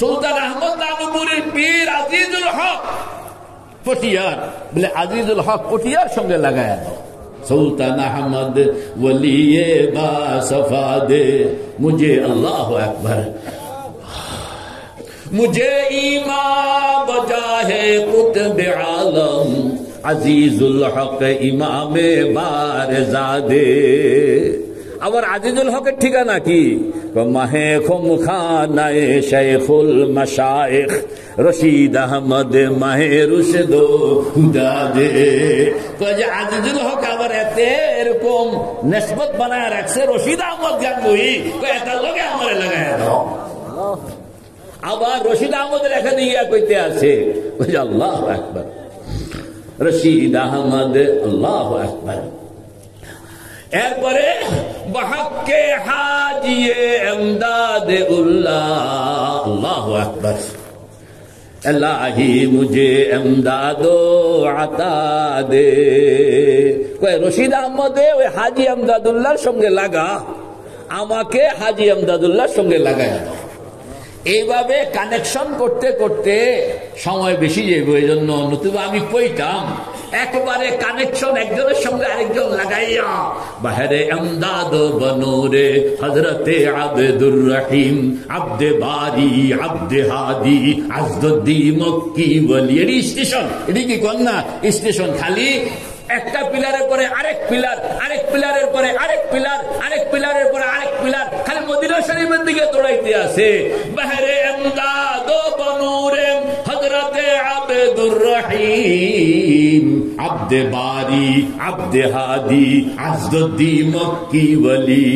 সুলতান আহমদ নানুপুরীর পীর আজিজুল হক পটিয়ার বলে আজিজুল হক পটিয়ার সঙ্গে লাগায় দাও। সুলতান আহমদ ওলিয়ে বা সফাদে মুঝে আল্লাহু আকবার মুঝে ইমা বজাহে কুতবে আলম আজিজুল হক ইমামে বারজাদে। আবার আজিজুল হকের ঠিকানা কি? মাহে খুমখানায়ে শেখুল মাশায়েখ রশিদ আহমদ মাহে রুশদ হুদাদে। যে আজিজুল হক আবার এতে এরকম নিসবত বানায় রাখছে রশিদ আহমদ গাঙ্গুহি, এত লোকে আমার লাগায় দাও। আবার রশিদ আহমদের এখানে ইয়া কইতে আছে আল্লাহু আকবার রশিদ আহমদ আল্লাহু আকবার। এরপরে বহকে হাজিয়ে এমদাদ উল্লাহ আল্লাহু আকবার এলাহি মুঝে এমদাদো আতা দে। রশিদ আহমদ ওই হাজি এমদাদুল্লাহর সঙ্গে লাগা, আমাকে হাজি এমদাদুল্লাহর সঙ্গে লাগায় দাও। এইভাবে কানেকশন করতে করতে সময় বেশি যাবে, এই জন্য নতুবা আমি কইতাম একবারে কানেকশন একজনের সঙ্গে আরেকজন লাগাইয়া বাহারে এমদাদ বনুরে হযরতে আব্দুর রহিম আব্দে বারি আব্দে হাদি আজদুদ্দি মক্কি ওলি। এটি স্টেশন, এটি কি কন্যা স্টেশন, খালি একটা পিলারের পরে আরেক পিলার, আরেক পিলারের পরে আরেক পিলার, আরেক পিলারের পরে আরেক পিলার, খালি মদিনা শরীফের দিকে দৌড়াইতে আছে। বাহারে এমদাদ বনুরে হযরতে আব্দুর রহিম আব্দে বারি আব্দে হাদি আজদুদ্দি মক্কি ওলি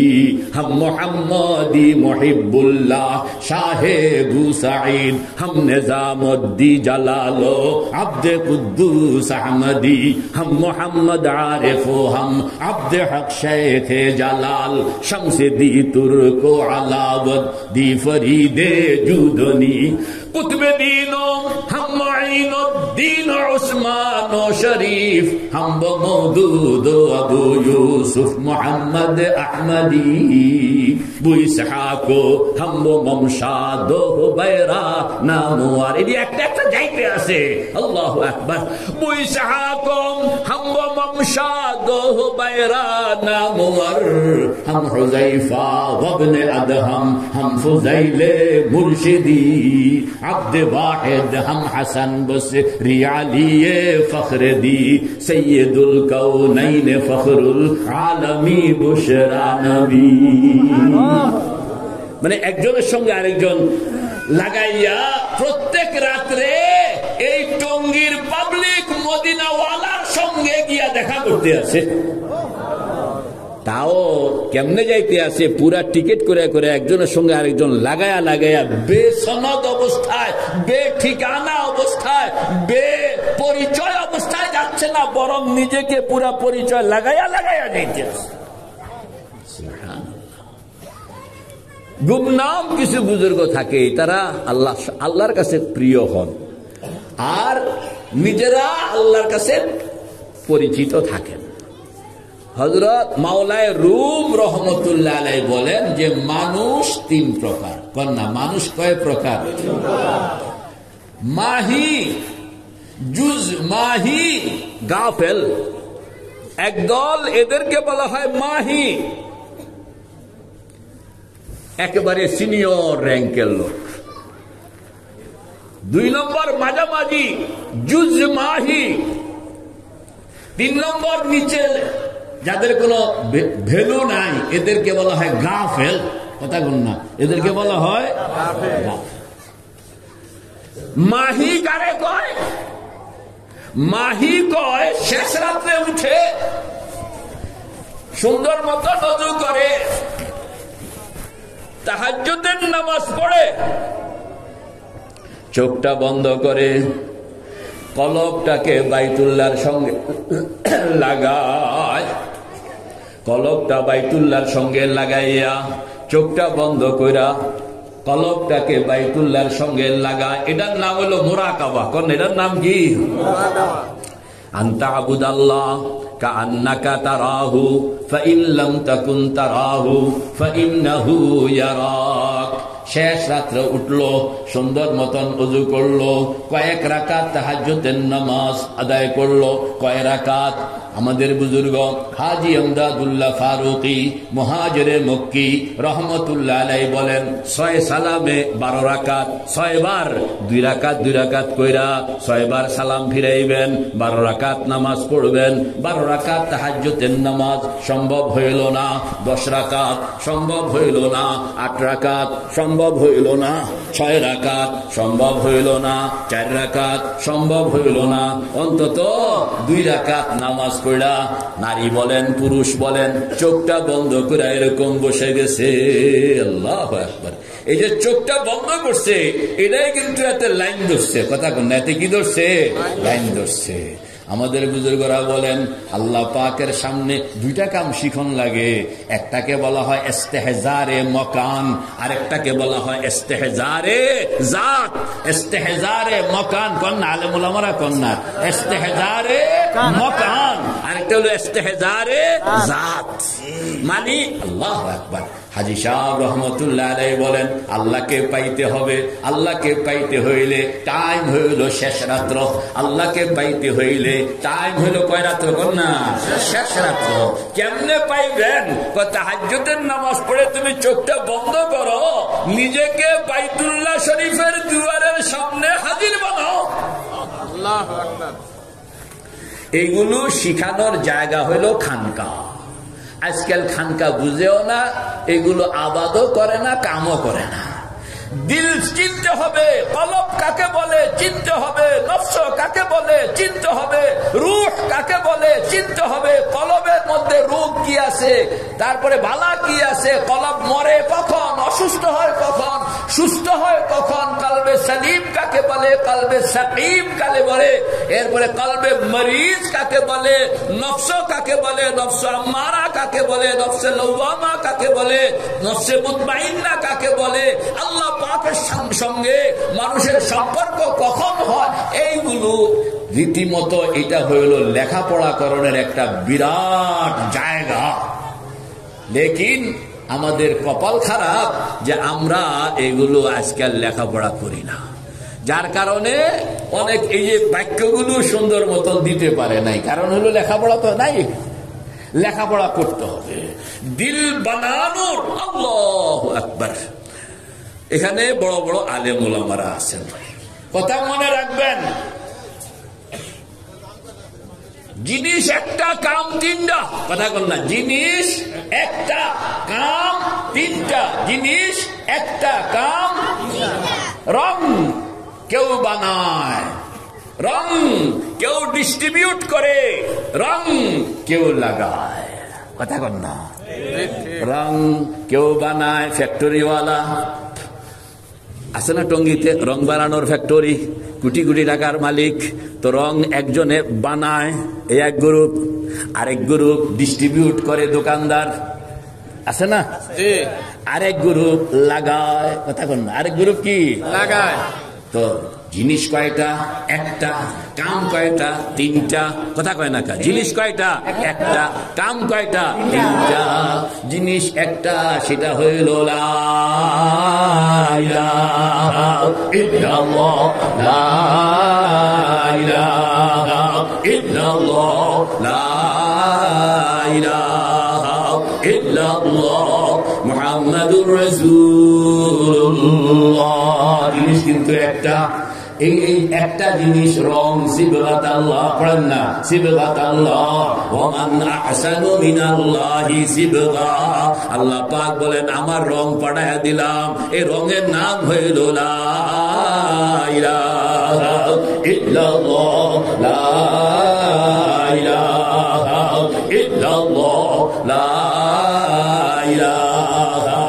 हम मोहम्मदी मुहिब्बुल्लाह शाहे बुसाइद हम निजामुद्दी जलालो अब्दे कुद्दूस अहमदी हम मोहम्मद आरिफो हम अब्दे हक शेख जलाल शम्स दी तुर्को अलावद दी फरीदे जुदनी कुतुबे दीनो हम मुईनुद्दीन उस्मान शरीफ हम मौदूद अबू यूसुफ मोहम्मद अहमदी बु इसहाको हम ममशाद हुबैरा नामुआर। এটি একটা একটা যাইতে আছে আল্লাহু আকবার। বু इसहाको हम ममशाद हुबैरा नामुआर हम हुजैफा वब्न अदहम हम फुजैले मुर्शिदी अब्द वाहिद हम हसन बसरी आलिये फख्र दी सैयदुल कौनैन फखरुल आलमी बुशरा नबी। মানে একজনের সঙ্গে আরেকজন লাগাইয়া প্রত্যেক রাত্রে এই টঙ্গীর পাবলিক মদিনাওয়ালার সঙ্গে গিয়া দেখা করতে আছে। তাও কেমনে যাইতে আছে? পুরা টিকিট করে করে একজনের সঙ্গে আরেকজন লাগায়া লাগায়া বেসনদ অবস্থায়, বে ঠিকানা অবস্থায়, বে পরিচয় অবস্থায় যাচ্ছে না, বরং নিজেকে পুরা পরিচয় লাগায়া লাগায়া যাইতে আছে। গুমনাম কিছু বুজুর্গ থাকে, তারা আল্লাহর কাছে প্রিয় হন আর নিজেরা আল্লাহর কাছে পরিচিত থাকেন। হযরত মাওলায় রুম রহমতুল্লাহ আলাইহি বলেন যে মানুষ তিন প্রকার। কন্যা মানুষ কয় প্রকার? মাহি, জুজ মাহি, গাফেল। একদল এদেরকে বলা হয় মাহি, একেবারে সিনিয়র র্যাঙ্কের লোক। দুই নম্বর মাঝামাঝি জুজ মাহি। তিন নম্বর নিচে যাদের কোনো ভ্যালু নাই এদেরকে বলা হয় গাফেল। কথা বল না, এদেরকে বলা হয় গাফেল। মাহি কারে কয়? মাহি কয় শেষ রাত্রে উঠে সুন্দর মতো নজু করে, তাহাজ্জুদের নামাজ পড়ে, চোখটা বন্ধ করে, কলবটাকে বাইতুল্লাহর সঙ্গে লাগায়, কলবটা বাইতুল্লাহর সঙ্গে লাগাইয়া চোখটা বন্ধ কইরা কলবটাকে বাইতুল্লাহর সঙ্গে লাগায়। এটার নাম হলো মুরাকাবা। কোন এটার নাম কি? আনতা আবুদাল্লাহ কাআন্নাকা তারাহু ফাইন লাম তাকুন তারাহু ফাইন্নাহু ইয়ারাক। শেষ রাত্রে উঠলো, সুন্দর মতন ওযু করলো, কয়েক রাকাত তাহাজ্জুদের নামাজ আদায় করলো। কয় রাকাত? আমাদের বুজুর্গ হাজী আমদাদুল্লাহ ফারুকি মুহাজিরে মক্কি রহমতুল্লাহ আলাইহি বলেন 6 সালামে 12 রাকাত, 6 বার 2 রাকাত 2 রাকাত কইরা 6 বার সালাম ফিরাইবেন, 12 রাকাত নামাজ পড়বেন। 12 রাকাত তাহাজ্জুদের নামাজ সম্ভব হইল না, 10 রাকাত সম্ভব হইল না, 8 রাকাত সম্ভব হইল না, 6 রাকাত সম্ভব হইল না, 4 রাকাত সম্ভব হইল না, অন্তত 2 রাকাত নামাজ পড়া। নারী বলেন পুরুষ বলেন চোখটা বন্ধ করে এরকম বসে গেছে। আল্লাহু আকবার। এই যে চোখটা বন্ধ করছে এটাই কিন্তু এতে লাইন ধরছে, কথা কোন এতে কি ধরছে? লাইন ধরছে। আমাদের বুজুর্গরা বলেন আল্লাহ পাকের সামনে 2টা কাম শিখন লাগে। একটাকে বলা হয় ইস্তেহজারে মকান, আর একটাকে বলা হয় ইস্তেহজারে জাত। ইস্তেহজারে মকান কন্যা আলেম উলামারা কন্যা, ইস্তেহজারে মকান আরেকটা হলো ইস্তেহজারে জাত। মানে আল্লাহু আকবার। হাজী সাহেব রহমতুল্লাহ আলাইহি বলেন আল্লাহকে পাইতে হবে, আল্লাহকে পাইতে হইলে টাইম হইল শেষ রাত্র। আল্লাহকে পাইতে হইলে টাইম হইল কয় রাত্র? কন্যা শেষ রাত্র। কেমনে পাইবেন? তাহাজ্জুদের নামাজ পড়ে তুমি চোখটা বন্ধ করো, নিজেকে বাইতুল্লাহ শরীফের দুয়ারের সামনে হাজির বানাও। আল্লাহু আকবার। এইগুলো শিখানোর জায়গা হইল খানকা। আজকাল খানকা বুঝেও না, এগুলো আবাদও করে না, কামও করে না। দিল চিনতে হবে, কলব কাকে বলে চিনতে হবে, নফস কাকে বলে চিনতে হবে, রূহ কাকে বলে চিনতে হবে। কলবের মধ্যে রোগ কি আছে, তারপরে বালা কি আছে, কলব মরে কখন, অসুস্থ হয় কখন, সুস্থ হয় কখন, কলবে সালিম কাকে বলে, কলবে সাকিম কাকে বলে, এরপরে কলবে মরিজ কাকে বলে, নফস কাকে বলে, নফস আম্মারা কাকে বলে, নফসে লওয়ামা কাকে বলে, নফসে মুতমাইন্না কাকে বলে, আল্লাহ পাকের সঙ্গে মানুষের সম্পর্ক কখন হয়, এইগুলো রীতিমতো এটা হইল লেখাপড়া করণের একটা বিরাট জায়গা। লেকিন আমাদের কপাল খারাপ যে আমরা এগুলো আজকাল লেখাপড়া করি না, যার কারণে অনেক এই যে বাক্যগুলো সুন্দর মতন দিতে পারে নাই। কারণ হলো লেখাপড়া তো নাই, লেখাপড়া করতে হবে। দিল বানানোর আল্লাহু আকবার। এখানে বড় বড় আলেম ওলামারা আছেন, কথা মনে রাখবেন। জিনিস একটা, কাম 3টা, কথা বল না। জিনিস একটা, কাম 3টা। জিনিস একটা, কাম। রং কেউ বানায়, রং কেউ ডিস্ট্রিবিউট করে, রং কেউ লাগায়, কথা বল না। রং কেউ বানায়, ফ্যাক্টরিওয়ালা আছে না টঙ্গীতে রং বানানোর ফ্যাক্টরি, কোটি কোটি টাকার মালিক। তো রং একজনে বানায়, এই এক গ্রুপ, আরেক গ্রুপ ডিস্ট্রিবিউট করে, দোকানদার আছে না, আরেক গ্রুপ লাগায়, কথা বল না। আরেক গ্রুপ কি লাগায়। তো জিনিস কয়টা? একটা। কাম কয়টা? 3টা, কথা কয় না। জিনিস কয়টা? একটা। কাম কয়টা? 3টা। জিনিস একটা, সেটা হইল লা ইলাহা ইল্লাল্লাহ, লা ইলাহা ইল্লাল্লাহ, লা ইলাহা ইল্লাল্লাহ মুহাম্মাদুর রাসূলুল্লাহ। জিনিস কিন্তু একটা। এই একটা জিনিস রং, সিবগাত আল্লাহ, পড়েন না, সিবগাত আল্লাহ। ওয়া মান আহসানু মিনাল্লাহি সিবগা। আল্লাহ পাক বলেন আমার রং পাঠায়া দিলাম, এই রঙের নাম হইল লা ইলাহা ইল্লাল্লাহ, লা ইলাহা ইল্লাল্লাহ, লা ইলাহা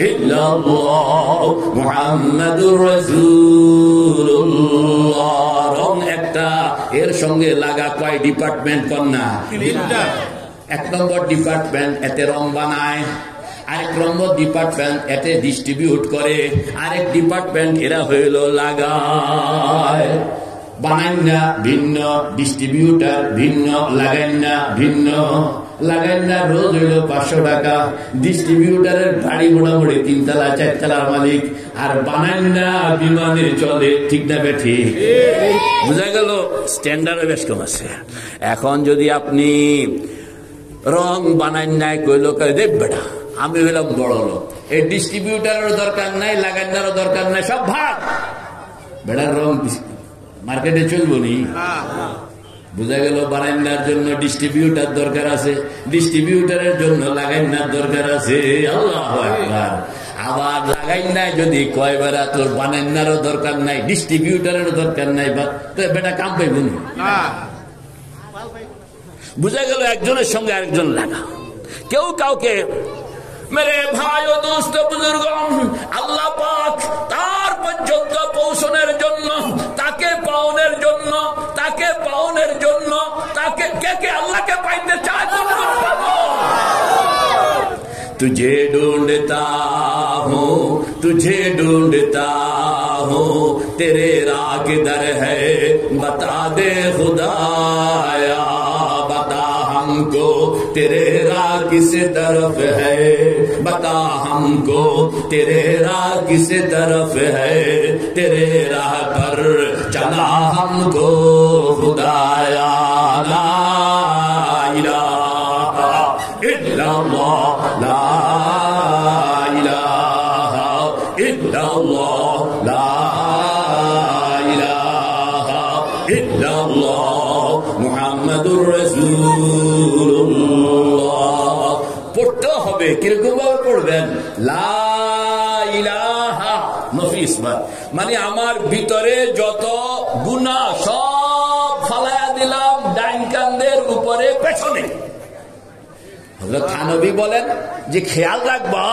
ইল্লাল্লাহ মুহাম্মাদুর রাসূলুল্লাহ। রং একটা, এর সঙ্গে লাগা কয় ডিপার্টমেন্ট? কন্যা 3টা। 1 নম্বর ডিপার্টমেন্ট এতে রং বানায়, আরেক নম্বর ডিপার্টমেন্ট এতে ডিস্ট্রিবিউট করে, আরেক ডিপার্টমেন্ট এরা হইল লাগায়। বানাইন না ভিন্ন, ডিস্ট্রিবিউটার ভিন্ন, লাগাইন না ভিন্ন। লাগাইন না রোজ হইল 500 টাকা, ডিস্ট্রিবিউটারের বাড়ি মোটামুটি 3 তলা 4 তলার মালিক, আর বানাইন না বিমানের চলে। ঠিক না বেঠি? বুঝা গেল? স্ট্যান্ডার্ড বেশ কম আছে। এখন যদি আপনি রং বানাইন নাই কইল দেব বেটা আমি হইলাম বড় লোক, এই ডিস্ট্রিবিউটারের দরকার নাই, লাগাইনারও দরকার নাই, সব ভাগ। বেটার রং মার্কেটে চলবো নি? বুঝা গেল? বানাইনার জন্য ডিস্ট্রিবিউটার দরকার আছে, ডিস্ট্রিবিউটারের জন্য লাগাইনার দরকার আছে। আল্লাহু আকবার। আবার লাগাইনায় যদি কয় বেড়া তোর বানাইনারও দরকার নাই, ডিস্ট্রিবিউটারেরও দরকার নাই, বেটা কাম পাইব না। বুঝা গেল? একজনের সঙ্গে আরেকজন লাগা। কেউ কাউকে মেরে ভাই ও দোস্ত বুজুর্গ, আল্লাহ পাক তার পর্যন্ত পৌঁছনের জন্য, তাকে পাওনের জন্য, তাকে পাওনের জন্য, তাকে কে আল্লাহকে পাইতে চায়? तुझे ढूंढता हूँ, तुझे ढूंढता हूँ, तेरे राह किधर है बता दे खुदाया, बता हमको तेरे राह किस तरफ है, बता हमको तेरे राह किस तरफ है, तेरे राह पर चला हमको खुदाया, ला इलाहा इल्लल्लाह, ला इलाहा इल्लल्लाह, ला इलाहा इल्लल्लाह, मुहम्मदुर রাসূলুল্লাহ। পড়তে হবে। কিরকম ভাবে পড়বেন? লা ইলাহা নফিস, মানে আমার ভিতরে যত গুনাহ সব ফালায়া দিলাম ডাইন কান্দের উপরে পেছনে। হযরত থানবী বলেন যে খেয়াল রাখবা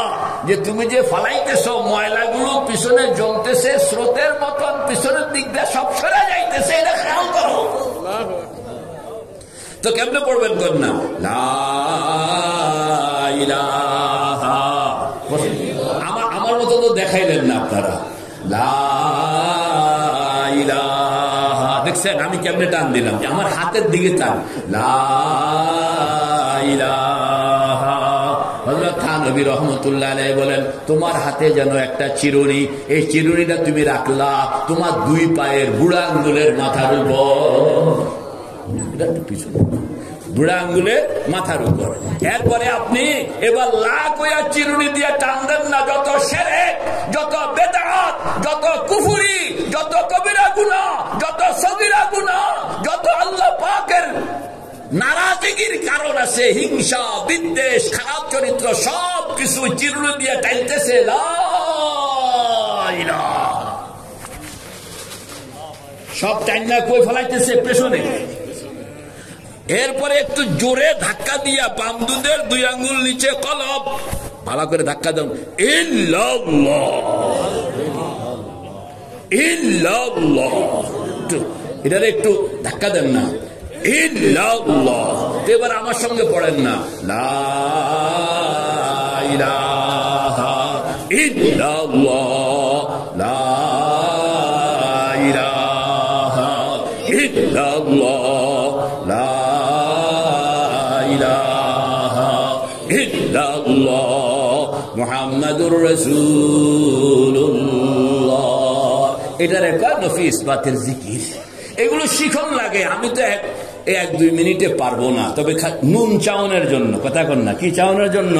যে তুমি যে ফালাইতেছ ময়লাগুলো পিছনে জমতেছে, স্রোতের মতন পিছনের দিক দিয়ে সব সরে যাইতেছে, এটা খেয়াল করো। তো কেমনে পড়বেন? কর না লা ইলাহা, আমার মতো তো দেখাইলেন না আপনারা। লা ইলাহা, দেখছেন আমি কেমনে টান দিলাম? আমার হাতের দিকে টান। লা ইলাহা। হযরত থানবী রাহমাতুল্লাহ আলাইহি বলেন তোমার হাতে যেন একটা চিরুনি, এই চিরুনিটা তুমি রাখলা তোমার 2 পায়ের বুড়া আঙ্গুলের মাথার উপর, বুড়া আঙ্গুলের মাথার উপর। এরপরে আপনি এবার লাখ হইয়া চিরুনি দিয়ে টান দেন না যত শিরক, যত বেদাত, যত কুফরি, যত কবিরা গুনাহ, যত সগীরা গুনাহ, যত আল্লাহ পাকের নারাজগির কারণ আছে, হিংসা, বিদ্বেষ, খারাপ চরিত্র, সব কিছু চিরুনি দিয়ে টানতেছে। লা ইলাহা, সব টাইনা কই ফেলাইতেছে? পেছনে। এরপরে একটু জোরে ধাক্কা দিয়া বাম দুধের 2 আঙ্গুল নিচে কলব ভালো করে ধাক্কা দেন। ইল্লাল্লাহ ইল্লাল্লাহ, এটারে একটু ধাক্কা দেন না। ইল্লাল্লাহ। এবার আমার সঙ্গে পড়েন না লা ইলাহা ইল্লাল্লাহ, লা ইলাহা ইল্লাল্লাহ, লা ইলাহা ইল্লাল্লাহ, মুহাম্মাদুর রাসূলুল্লাহ। এটার একটা নফিস বাতের জিকির। এগুলো শিখন লাগে। আমি তো 1-2 মিনিটে পারবো না, তবে নুন চাওনের জন্য, কথা কন না, কি চাওনের জন্য?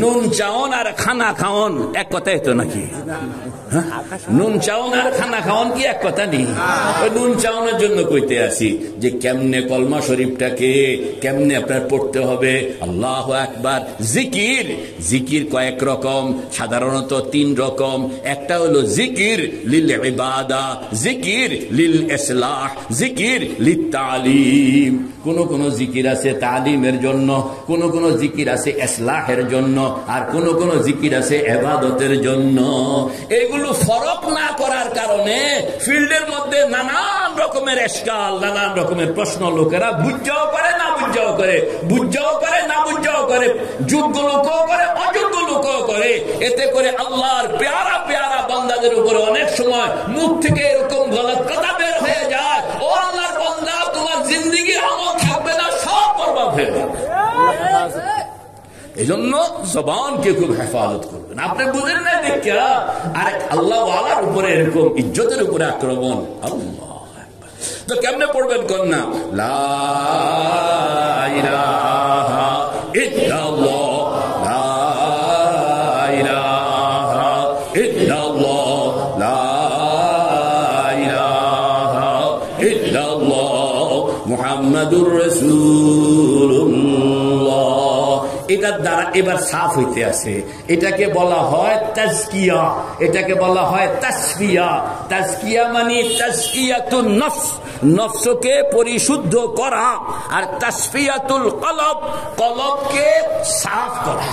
নুন চাওন আর খানা খাওন এক কথাই তো নাকি? নুন চাওন আর খানা খাওন কি এক কথা নেই? নুন চাওনের জন্য কইতে আসি যে কেমনে কলমা শরীফটাকে কেমনে আপনার পড়তে হবে। আল্লাহু আকবার। জিকির, জিকির কয়েক রকম, সাধারণত 3 রকম। একটা হলো জিকির লিল ইবাদা, জিকির লিল ইসলাহ, জিকির লিত তালিম। কোন জিকির আছে তালিমের জন্য, কোন জিকির আছে ইসলাহের জন্য, আর কোন জিকির আছে ইবাদতের জন্য। এগুলো ফরক না করার কারণে ফিল্ডের মধ্যে নানান রকমের এশকাল, নানান রকমের প্রশ্ন লোকেরা বুঝাও করে না বুঝাও করে, বুঝাও করে না বুঝাও করে, যোগ্য লোকও করে অযোগ্য লোকও করে। এতে করে আল্লাহর পেয়ারা পেয়ারা বান্দাদের উপরে অনেক সময় মুখ থেকে এরকম গলত কথা বের হয়ে যায়, হয়ে যাবে। এই জন্য জবানকে খুব হেফাজত করবেন। আপনি বুঝেন না দেখা আর আল্লাহ ওয়ালার উপরে এরকম ইজ্জতের উপরে আক্রমণ, আল্লাহ তো কেমনে পড়বেন কন্যা? লা ইলাহা ইল্লাল্লাহ, লা ইলাহা ইল্লাল্লাহ, লা ইলাহা ইল্লাল্লাহ মুহাম্মাদুর রাসূলুল্লাহ। এটার দ্বারা এবার সাফ হইতে আছে। এটাকে বলা হয় তাজকিয়া, এটাকে বলা হয় তাসফিয়া। তাজকিয়া মানে তাজকিয়াতুন নফস, নফসকে পরিশুদ্ধ করা, আর তাসফিয়াতুল কলব, কলবকে সাফ করা।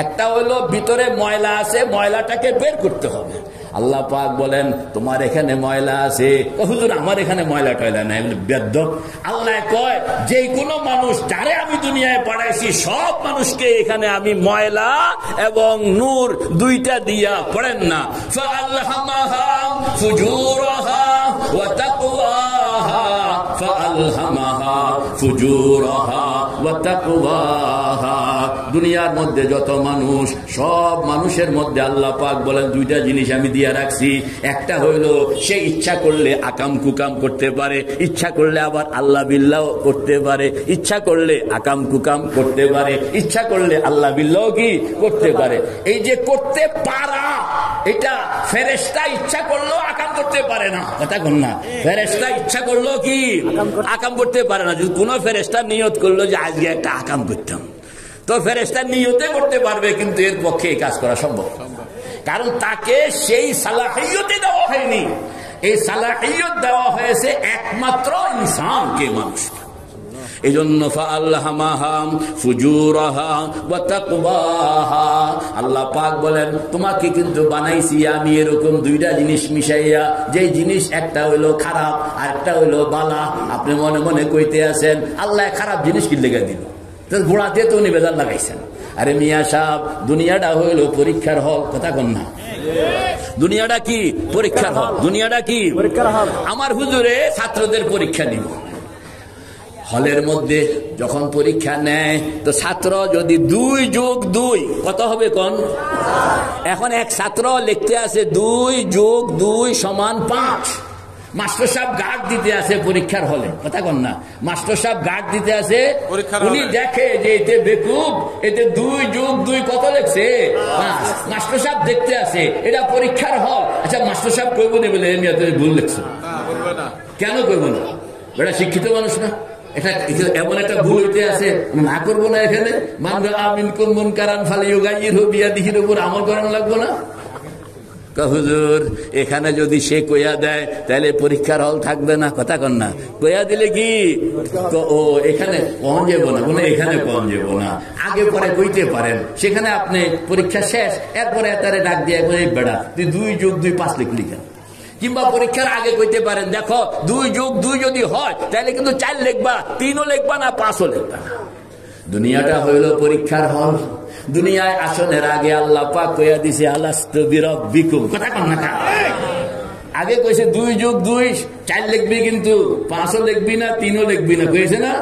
একটা হলো ভিতরে ময়লা আছে, ময়লাটাকে বের করতে হবে। আল্লাহ পাক বলেন তোমার এখানে ময়লা আছে, হুজুর আমার এখানে ময়লা টয়লা নাই, বেদ্যপ। আল্লাহ কয় যে কোনো মানুষ যারে আমি দুনিয়ায় পাঠাইছি সব মানুষকে এখানে আমি ময়লা এবং নূর দুইটা দিয়া, পড়েন না, ফাআলহামাহা ফুজুরাহা ওয়া তাকওয়াহা, ফাআলহামাহা ফুজুরাহা ওয়া তাকওয়াহা। দুনিয়ার মধ্যে যত মানুষ, সব মানুষের মধ্যে আল্লাহ পাক বলেন দুইটা জিনিস আমি দিয়া রাখছি। একটা হইল সে ইচ্ছা করলে আকাম কুকাম করতে পারে, ইচ্ছা করলে আবার আল্লাহ বিল্লাহ করতে পারে, ইচ্ছা করলে আকাম কুকাম করতে পারে, ইচ্ছা করলে আল্লাহ বিল্লাহ কি করতে পারে। এই যে করতে পারা, এটা ফেরেশতা ইচ্ছা করলেও আকাম করতে পারে না, কথা কোন না? ফেরেশতা ইচ্ছা করলেও কি আকাম করতে পারে না। যদি কোনো ফেরেশতা নিয়ত করলো যে আজকে একটা আকাম করতাম, তো ফেরেশতা নিয়তে করতে পারবে, কিন্তু এর পক্ষে এই কাজ করা সম্ভব, কারণ তাকে সেই সালাহিয়তে দেওয়া হয়নি। এই সালাহিয়ত দেওয়া হয়েছে একমাত্র ইনসানকে, মানুষকে। এই জন্য ফাআলহামাহা ফুজুরাহা ওয়া তাকওয়াহা, আল্লাহ পাক বলেন তোমাকে কিন্তু বানাইছি আমি এরকম দুইটা জিনিস মিশাইয়া, যে জিনিস একটা হইলো খারাপ আর একটা হইলো বালা। আপনি মনে মনে কইতে আছেন আল্লাহ খারাপ জিনিস কি লেগে দিল, ঘোড়াতে তো উনি বেজার লাগাইছেন। আরে মিয়া সাহেব, দুনিয়াটা হইল পরীক্ষার হল, কথা কন না? দুনিয়াটা কি পরীক্ষার হল, দুনিয়াটা কি পরীক্ষার হল। আমার হুজুরে ছাত্রদের পরীক্ষা নিব, হলের মধ্যে যখন পরীক্ষা নেয় তো ছাত্র যদি 2+2 কত হবে কোন? এখন এক ছাত্র লিখতে আছে 2+2 = 5। মাস্টার সাহেব গার্ড দিতে আছে পরীক্ষার হলে, কথা কন না? মাস্টার সাহেব গার্ড দিতে আছে, উনি দেখে যে এতে বেকুব, এতে 2+2 কত লিখছে 5। মাস্টার সাহেব দেখতে আছে, এটা পরীক্ষার হল। আচ্ছা মাস্টার সাহেব কইব না বলে এমনি তুমি ভুল লিখছো, কেন কইব না? এটা শিক্ষিত মানুষ না, এটা এমন একটা ভুল হইতে আছে, না করবো না। এখানে মান রাআ মিনকুম মুনকারান ফালিয়ুগাইয়িরহু বিয়াদিহির উপর আমল করানো লাগবো না? হুজুর এখানে যদি সে কইয়া দেয় তাহলে পরীক্ষার হল থাকবে না, কথা কন না? কইয়া দিলে কি ও এখানে কম যাব না, কোনো এখানে কম যাব না, আগে পরে কইতে পারেন। সেখানে আপনি পরীক্ষা শেষ, এরপরে তারে ডাক দিয়ে বেড়া তুই 2+2 5 লিখলি কেন? কিংবা পরীক্ষার আগে কইতে পারেন দেখো 2+2 যদি হয় তাহলে কিন্তু 4 লিখবা, 3ও লিখবা না, 5ও লিখবা না। দুনিয়াটা হইল পরীক্ষার হল। দুনিয়ায় আসনের আগে আল্লাহ পাক কইয়া দিছে আলাস্তু বিরাব্বিকুম, কথা কন না? আগে কইছে 2+2 4 লিখবি, কিন্তু 5ও লিখবি না, 3ও লিখবি না, কইছে না?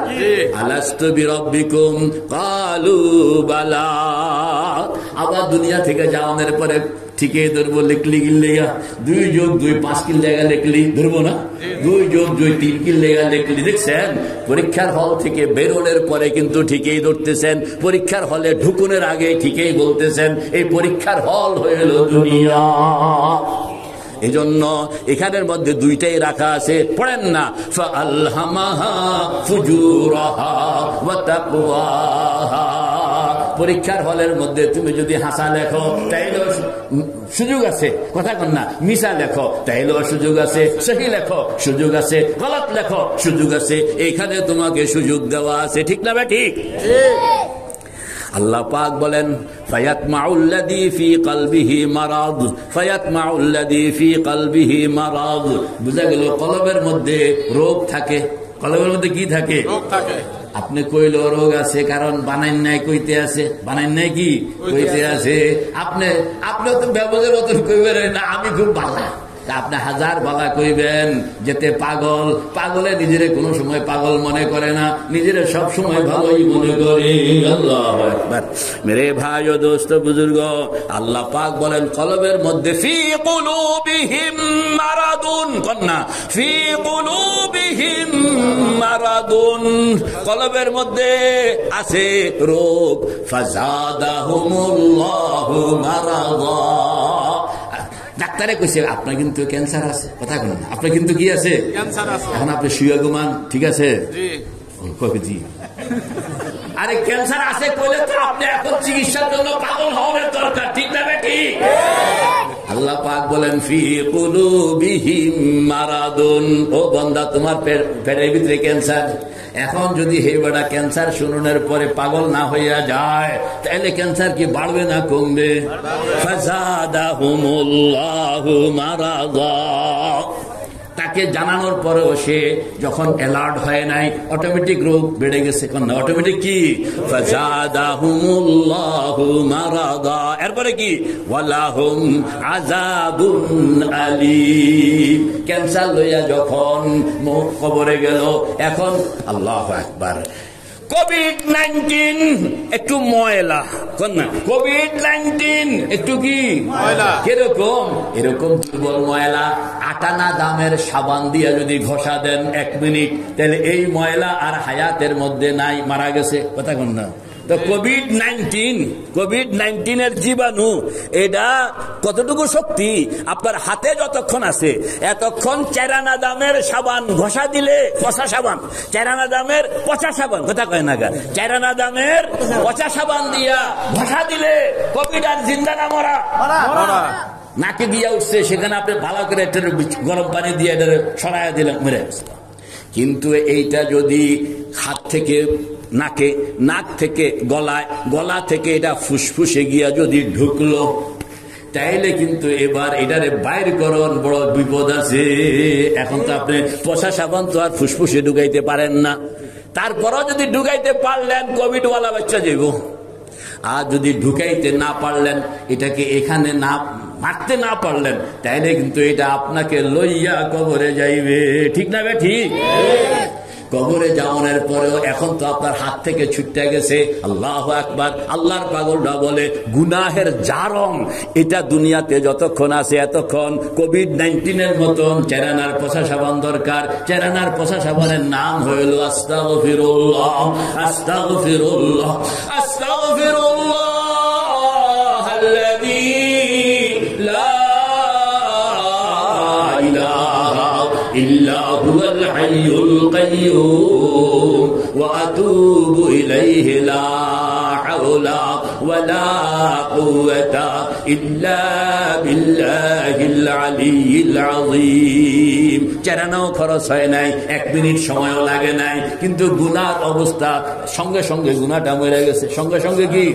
আলাস্তু বিরাব্বিকুম ক্বালু বালা। আবার দুনিয়া থেকে যাওয়ার পরে ঠিকই ধরবো, লিখলি গিল্লেগা 2+2 5 কিল জায়গা লিখলি, ধরবো না? 2+2 3 কিল জায়গা লিখলি। দেখছেন পরীক্ষার হল থেকে বেরোনোর পরে কিন্তু ঠিকই ধরতেছেন, পরীক্ষার হলে ঢুকুনের আগে ঠিকই বলতেছেন এই পরীক্ষার হল হইল দুনিয়া। এই জন্য এখানের মধ্যে দুইটাই রাখা আছে, পড়েন না? ফাআলহামাহা ফুজুরাহা ওয়া তাকওয়াহা। পরীক্ষার হলের মধ্যে তুমি যদি হাসা লেখো তাইলেও সুযোগ আছে, কথা কন না? মিশা লেখো তাইলেও সুযোগ আছে, সহি লেখো সুযোগ আছে, গলত লেখো সুযোগ আছে, এইখানে তোমাকে সুযোগ দেওয়া আছে, ঠিক না? ঠিক। আল্লাহ পাক বলেন ফায়াতমাউল্লাযী ফী কলবিহি মারাদ, ফায়াতমাউল্লাযী ফী কলবিহি মারাদ। বুঝা গেল কলবের মধ্যে রোগ থাকে। কলবের মধ্যে কি থাকে? রোগ থাকে। আপনি কইল রোগ আছে, কারণ বানাইন নাই কইতে আছে, বানাইন নাই কি কইতে আছে। আপনি তো ব্যবহারের মতন কইবেন না আমি খুব ভালো, আপনি হাজার বালা কইবেন যেতে পাগল, পাগলে নিজের কোনো সময় পাগল মনে করে না, নিজের সব সময় ভালোই মনে করে। আল্লাহু আকবার। মেরে ভাই ও দোস্ত বুজুর্গ, আল্লাহ পাক বলেন কলবের মধ্যে ফি কুলুবিহিম মারাদুন, কন্না ফি কুলুবিহিম মারাদুন, কলবের মধ্যে আছে রোগ, ফাযাদাহুমুল্লাহু মারাদা। ডাক্তারে কইছে আপনার কিন্তু ক্যান্সার আছে, কথা বলেন আপনার কিন্তু কি আছে, ক্যান্সার আছে। এখন আপনি শুয়ে ঘুমান, ঠিক আছে জি, আরে ক্যান্সার আছে কইলে তো আপনি এখন চিকিৎসার জন্য পাগল হওয়ার দরকার, ঠিক না বেটি? আল্লাহ পাক বলেন ফি কুলুবিহিম মারাদুন, ও বান্দা তোমার পেটের ভিতরে ক্যান্সার। এখন যদি হে বেটা ক্যান্সার শুনানোর পরে পাগল না হইয়া যায়, তাহলে ক্যান্সার কি বাড়বে না কমবে? ফাযাদাহুমুল্লাহু মারাদা। তাকে জানানোর পরেও সে যখন অ্যালার্ট হয় নাই, অটোমেটিক রোগ বেড়ে গেছে, না অটোমেটিক কি ফাযাদাহুমুল্লাহু মারাদা। এরপরে কি ওয়ালাহুম আযাবুন আলীম। ক্যান্সার লইয়া যখন কবরে গেল, এখন আল্লাহু আকবার, কোভিড-19 একটু ময়লা, না কোভিড-19 একটু কি ময়লা, কিরকম? এরকম দুর্বল ময়লা আটানা দামের সাবান দিয়া যদি ঘষা দেন 1 মিনিট, তাহলে এই ময়লা আর হায়াতের মধ্যে নাই, মারা গেছে, কথা কোন না? তো কোভিড-19 এর জীবাণু, এটা কতটুকু শক্তি আপনার হাতে যতক্ষণ আছে এতক্ষণ চেরানা দামের সাবান ঘষা দিলে, পচা সাবান, চেরানা দামের পচা সাবান, কথা কয় না গা, চেরানা দামের পচা সাবান দিয়া ঘষা দিলে কোভিড আর জিন্দা না মরা? নাকে দিয়া উঠছে, সেখানে আপনি ভালো করে গরম পানি দিয়ে সরাইয়া দিলেন, মেরে। কিন্তু এইটা যদি হাত থেকে নাকে, নাক থেকে গলায়, গলা থেকে এটা ফুসফুসে গিয়া যদি ঢুকলো, তাইলে কিন্তু এবার এটারে বাইর করন বড় বিপদ আছে। এখন তো আপনি পচা সাবান তো আর ফুসফুসে ঢুকাইতে পারেন না, তারপরও যদি ঢুকাইতে পারলেন কোভিড ওয়ালা বাচ্চা যাইব। আর যদি ঢুকাইতে না পারলেন, এটাকে এখানে না মারতে না পারলেন, তাইলে কিন্তু এটা আপনাকে লইয়া কবরে যাইবে, ঠিক না বে ঠিক? কবরে যাওয়ার পরেও এখন তো আপনার হাত থেকে ছুটে গেছে। আল্লাহু আকবার। আল্লাহর পাগলরা বলে গুনাহের জারম এটা দুনিয়াতে যতক্ষণ আছে এতক্ষণ কোভিড-19 এর মতন চেরানার পচা সাবান দরকার। চেরানার পচা সাবানের নাম হইল আস্তাগফিরুল্লাহ, আস্তাগফিরুল্লাহ, আস্তাগফিরুল্লাহ আল্লাযী লা ইলাহা ইল্লা হুয়াল হাইয়ুল কাইয়্যুম ওয়া আতুবু ইলাইহি লা হাওলা ওয়ালা কুওয়াতা ইল্লা বিল্লাহিল আলিয়্যিল আযীম। চেরানাও খরচ হয় নাই, 1 মিনিট সময়ও লাগে নাই, কিন্তু গুনার অবস্থা সঙ্গে সঙ্গে গুনাহটা মরে গেছে। সঙ্গে সঙ্গে কি?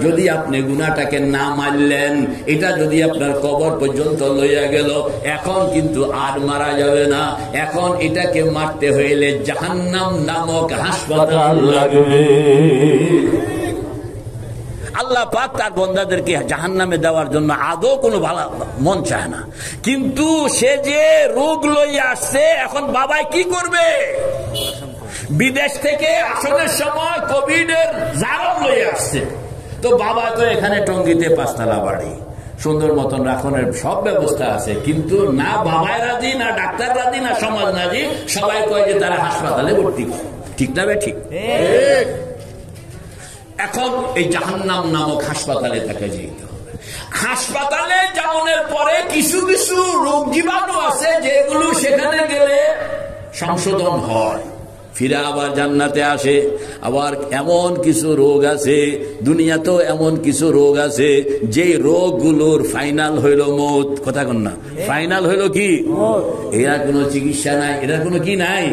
যদি আপনি গুনাহটাকে না মানলেন, এটা যদি আপনার কবর পর্যন্ত লইয়া গেল, এখন কিন্তু আর মারা যাবে না। এখন এটাকে মারতে হইলে জাহান্নাম নামক হাসপাতাল লাগবে। আল্লাহ পাক তার বান্দাদেরকে জাহান্নামে দেওয়ার জন্য আদৌ কোনো ভালো মন চায় না। কিন্তু সে যে রোগ লইয়া আসছে, এখন বাবাই কি করবে? বিদেশ থেকে আসনের সময় কোভিড এর জারম লইয়া আসছে, তো বাবা তো এখানে টঙ্গিতে 5 তলা বাড়ি, সুন্দর মতন রাখনের সব ব্যবস্থা আছে, কিন্তু না বাবাই রাজি, না ডাক্তার রাজি, না সমাজ রাজি। সবাই কয় যে তারা হাসপাতালে ভর্তি, ঠিক না বে ঠিক? এখন এই জাহান্নাম নামক হাসপাতালে তাকে যেতে হবে। হাসপাতালে যাওয়ার পরে কিছু কিছু রোগ জীবাণু আছে যেগুলো সেখানে গেলে সংশোধন হয়, ফিরে আবার জান্নাতে আসে। আবার এমন কিছু রোগ আছে, দুনিয়াতেও এমন কিছু রোগ আছে যে রোগগুলোর ফাইনাল হইল মৌত, কথা কন না? ফাইনাল হইল কি? এরা কোনো চিকিৎসা নাই, এরা কোনো কি নাই?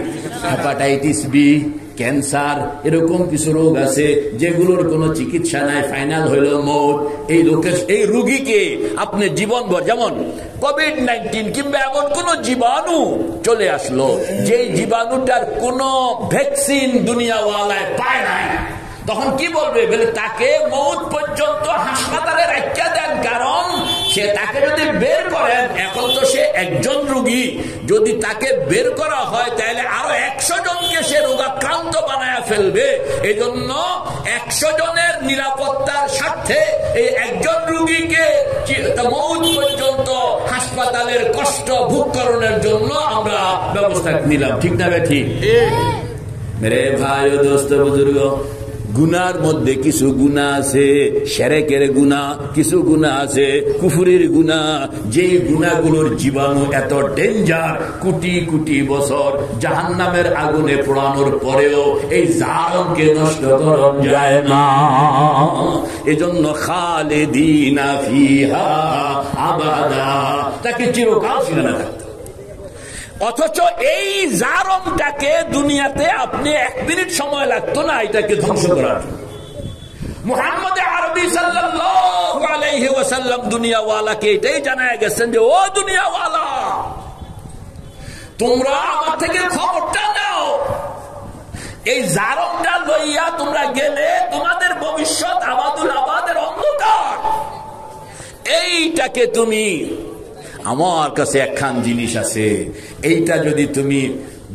হেপাটাইটিস বি, ক্যান্সার, এরকম কিছু রোগ আছে যেগুলোর কোনো চিকিৎসা নাই, ফাইনাল হইল মৌত। এই লোকের, এই রোগীকে আপনি জীবনভর, যেমন কোভিড-19 কিংবা এমন কোন জীবাণু চলে আসলো যে জীবাণুটার কোন ভ্যাকসিন দুনিয়াওয়ালায় পায় নাই, তখন কি বলবে? বলে তাকে মৌত পর্যন্ত হাসপাতালে রাখা দেন, কারণ সে তাকে যদি বের করেন, এখন তো সে একজন রোগী, যদি তাকে বের করা হয় তাহলে আরো 100 জনকে সে রোগাক্রান্ত বানায় ফেলবে। এই জন্য 100 জনের নিরাপত্তার স্বার্থে এই একজন রোগীকে মৌত পর্যন্ত হাসপাতালের কষ্ট ভোগ করানোর জন্য আমরা ব্যবস্থা নিলাম। ঠিক না ঠিক? মেরে ভাই ও দোস্ত বুজুর্গ, গুনার মধ্যে কিছু গুনাহ আছে শিরকের গুনাহ, কিছু গুনাহ আছে কুফরের গুনাহ। যেই গুনাহগুলোর জীবাণু এত ডেঞ্জার, কোটি কোটি বছর জাহান্নামের আগুনে পোড়ানোর পরেও এই জারমকে নষ্ট করা যায় না। এজন্য খালিদিনা ফিহা আবাদা, তাকে চিরকাল সেখানে থাকতে। অথচ এই জারমটাকে দুনিয়াতে আপনি 1 মিনিট সময় লাগতো না এটাকে ধ্বংস করার। মুহাম্মদ আরবি সাল্লাল্লাহু আলাইহি ওয়াসাল্লাম দুনিয়াওয়ালাকে এটাই জানায় গেছেন যে, ও দুনিয়াওয়ালা, তোমরা আমার থেকে খবরটা নাও। এই জারমটা লইয়া তোমরা গেলে তোমাদের ভবিষ্যৎ আবাদুল আবাদের অন্ধকার। এইটাকে তুমি, আমার কাছে একখান জিনিস আছে, এইটা যদি তুমি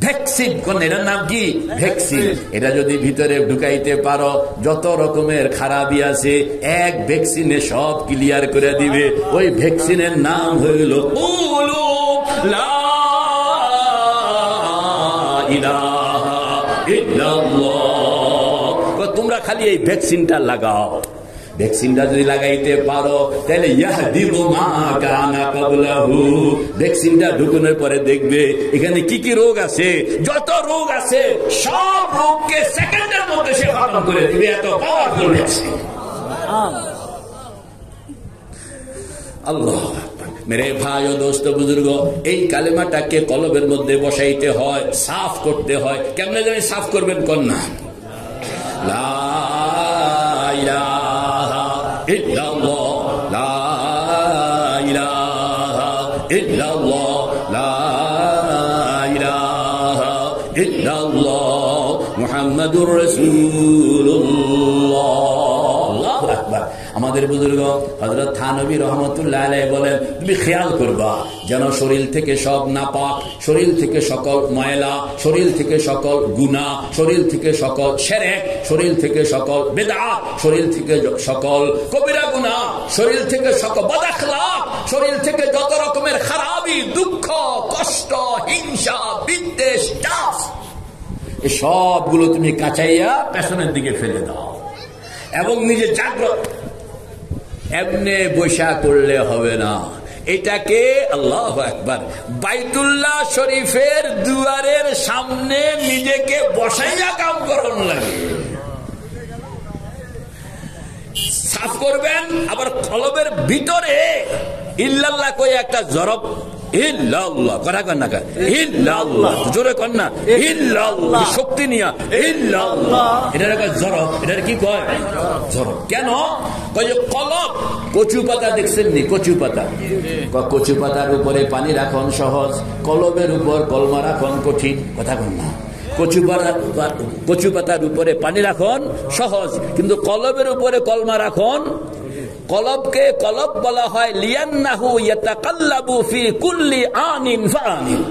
ভ্যাকসিন কোন, এটার নাম কি ভ্যাকসিন, এটা যদি ভিতরে ঢুকাইতে পারো, যত রকমের খারাপই আছে এক ভ্যাকসিনে সব ক্লিয়ার করে দিবে। ওই ভ্যাকসিনের নাম হইল লা ইলাহা ইল্লাল্লাহ। তোমরা খালি এই ভ্যাকসিনটা লাগাও। ভ্যাকসিনটা যদি লাগাইতে পারো তাহলে ইয়াহদিমু মা কানা ক্বাবলাহু, ভ্যাকসিনটা ঢুকানোর পরে দেখবে এখানে কি কি রোগ আছে, যত রোগ আছে সব রোগকে সেকেন্ডের মধ্যে সে খতম করে দিবে। এত পাওয়ারফুল ভ্যাকসিন। আল্লাহ মেরে ভাই ও দোস্ত বুজুর্গ, এই কালেমাটাকে কলবের মধ্যে বসাইতে হয়, সাফ করতে হয়। কেমনে জানি সাফ করবেন? কন্যা লা ইলাহা ইল্লাল্লাহ, লা ইলাহা ইল্লাল্লাহ, লা ইলাহা ইল্লাল্লাহ মুহাম্মাদুর রাসূলুল্লাহ। আল্লাহু আকবার। আমাদের বুজুর্গ হযরত থানবী রহমাতুল্লাহ আলাইহি বলেন, তুমি খেয়াল করবা যেন শরীর থেকে সব নাপাক, শরীর থেকে সকল ময়লা, শরীর থেকে সকল গুনাহ, শরীর থেকে সকল শিরক, শরীর থেকে সকল বিদআত, শরীর থেকে সকল কবিরা গুনাহ, শরীর থেকে সকল বদ আখলাক, শরীর থেকে যত রকমের খারাপি, দুঃখ, কষ্ট, হিংসা, বিদ্বেষ, চাপ, এই সবগুলো তুমি কাচাইয়া পেছনের দিকে ফেলে দাও এবং নিজে জাগ্রত। এমনি বৈশা করলে হবে না, এটাকে আল্লাহু আকবার বাইতুল্লাহ শরীফের দুয়ারের সামনে নিজেকে বসাইয়া কাম করন লাগে। সাফ করবেন, আবার কলবের ভিতরে ইল্লাল্লাহ কই একটা জরব, ইল্লাল্লাহ করা কর না, ইল্লাল্লাহ জোরে কর না, ইল্লাল্লাহ শক্তি নিয়া ইল্লাল্লাহ, এটার একটা জরব। এটার কি কয়? জরব। কেন কয়? যে কলব, কচু পাতা দেখছেন নি? কচু পাতা, কচু পাতার উপরে পানি রাখন সহজ, কলবের উপর কলমা রাখন কঠিন। কথা কর না। কচু পাতার উপরে পানি রাখন সহজ, কিন্তু কলবের উপরে কলমা রাখন। কলবকে কলব বলা হয় লিয়ান্নাহু ইয়াতাকাল্লাবু ফি কুল্লি আনিন ফানিন।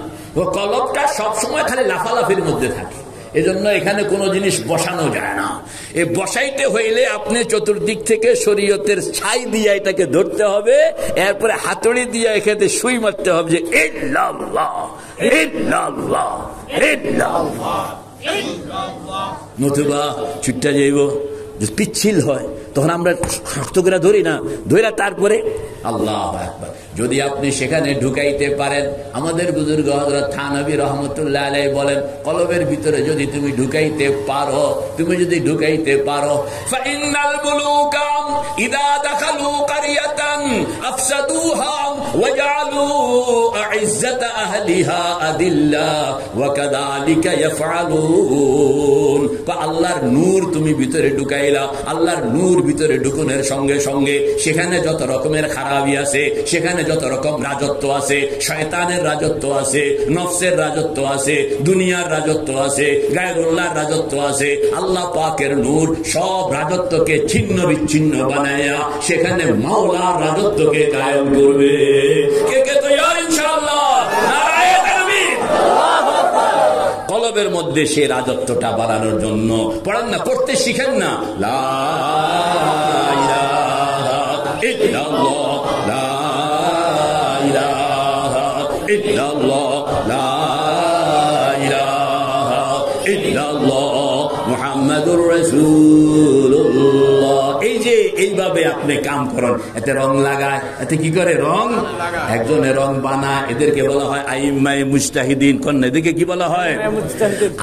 ও কলবটা সব সময় খালি লাফালাফির মধ্যে থাকে, এজন্য এখানে কোনো জিনিস বসানো যায় না। এ বসাইতে হইলে আপনি চতুর্দিক থেকে শরীয়তের ছাই দিয়ে এটাকে ধরতে হবে, এরপরে হাতুড়ি দিয়ে এখানে সুই মারতে হবে যে ইল্লাল্লাহ ইল্লাল্লাহ ইল্লাল্লাহ। নতুবা ছুটটা যাইব, পিচ্ছিল হয়, তখন আমরা শক্ত করে ধরি না, ধরে তারপরে আল্লাহু আকবার। যদি আপনি সেখানে ঢুকাইতে পারেন, আমাদের বুজুর্গ হযরত থানবী রহমাতুল্লাহ আলাইহি বলেন, কলবের ভিতরে যদি তুমি ঢুকাইতে পারো, তুমি যদি ঢুকাইতে পারো, ফাইনাল বুলুকা ইদা দাখালু ক্বরিয়াতান আফসাদুহা ওয়া জাআলু আইজ্জাতা আহলিহা আদিল্লা ওয়া কাযালিকা ইয়াফআলুন। আল্লাহর নূর তুমি ভিতরে ঢুকাইলা, আল্লাহর নূর ভিতরে ঢুকানোর সঙ্গে সঙ্গে সেখানে যত রকমের খারাপি আছে, সেখানে যত রকম রাজত্ব আছে, শয়তানের রাজত্ব আছে, নফসের রাজত্ব আছে, দুনিয়ার রাজত্ব আছে, গায়রুল্লাহর রাজত্ব আছে, আল্লাহ পাকের নূর সব রাজত্বকে ছিন্ন বিচ্ছিন্ন বানায়া সেখানে মাওলার রাজত্বকে কায়েম করবে। কে কে তৈয়ার ইনশাআল্লাহ? নারায়ে তাকবীর। কলবের মধ্যে সে রাজত্বটা বাড়ানোর জন্য পড়েন না, পড়তে শিখেন না, লা ইলাহা ইল্লাল্লাহ, লা ইলাহা ইল্লাল্লাহ, লা ইলাহা ইল্লাল্লাহ মুহাম্মাদুর রাসূলুল্লাহ। এই যে এইভাবে আপনি কাম করেন, এতে রং লাগায়, এতে কি করে রং, একজনে রং বানায়, এদেরকে বলা হয় আইম্মায়ে মুজতাহিদিন। কোন এদেরকে কি বলা হয়?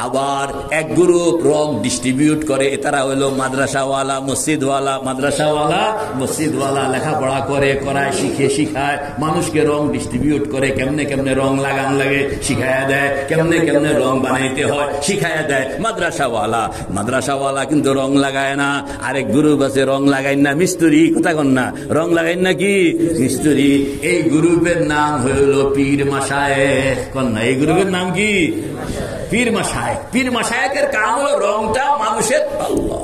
আবার এক গ্রুপ রং ডিস্ট্রিবিউট করে, এটারা হইলো মাদ্রাসাওয়ালা মসজিদওয়ালা। মাদ্রাসাওয়ালা মসজিদওয়ালা লেখাপড়া করে, করায়, শিখে, শিখায় মানুষকে রং ডিস্ট্রিবিউট করে, কেমনে কেমনে রং লাগান লাগে শিখায়া দেয়, কেমনে কেমনে রং বানাইতে হয় শিখায়া দেয় মাদ্রাসাওয়ালা। মাদ্রাসাওয়ালা কিন্তু রং লাগায় না। আরেক গ্রুপ আছে রং লাগাই না, মিস্ত্রি। কথা কন না, রং লাগাই না কি মিস্ত্রি। এই গ্রুপের নাম হইল পীর মাশায়েখ। কন না, এই গ্রুপের নাম কি? পীর মাশায়েখ। পীর মাশায়েখের কাম হলো রংটা মানুষের আল্লাহ,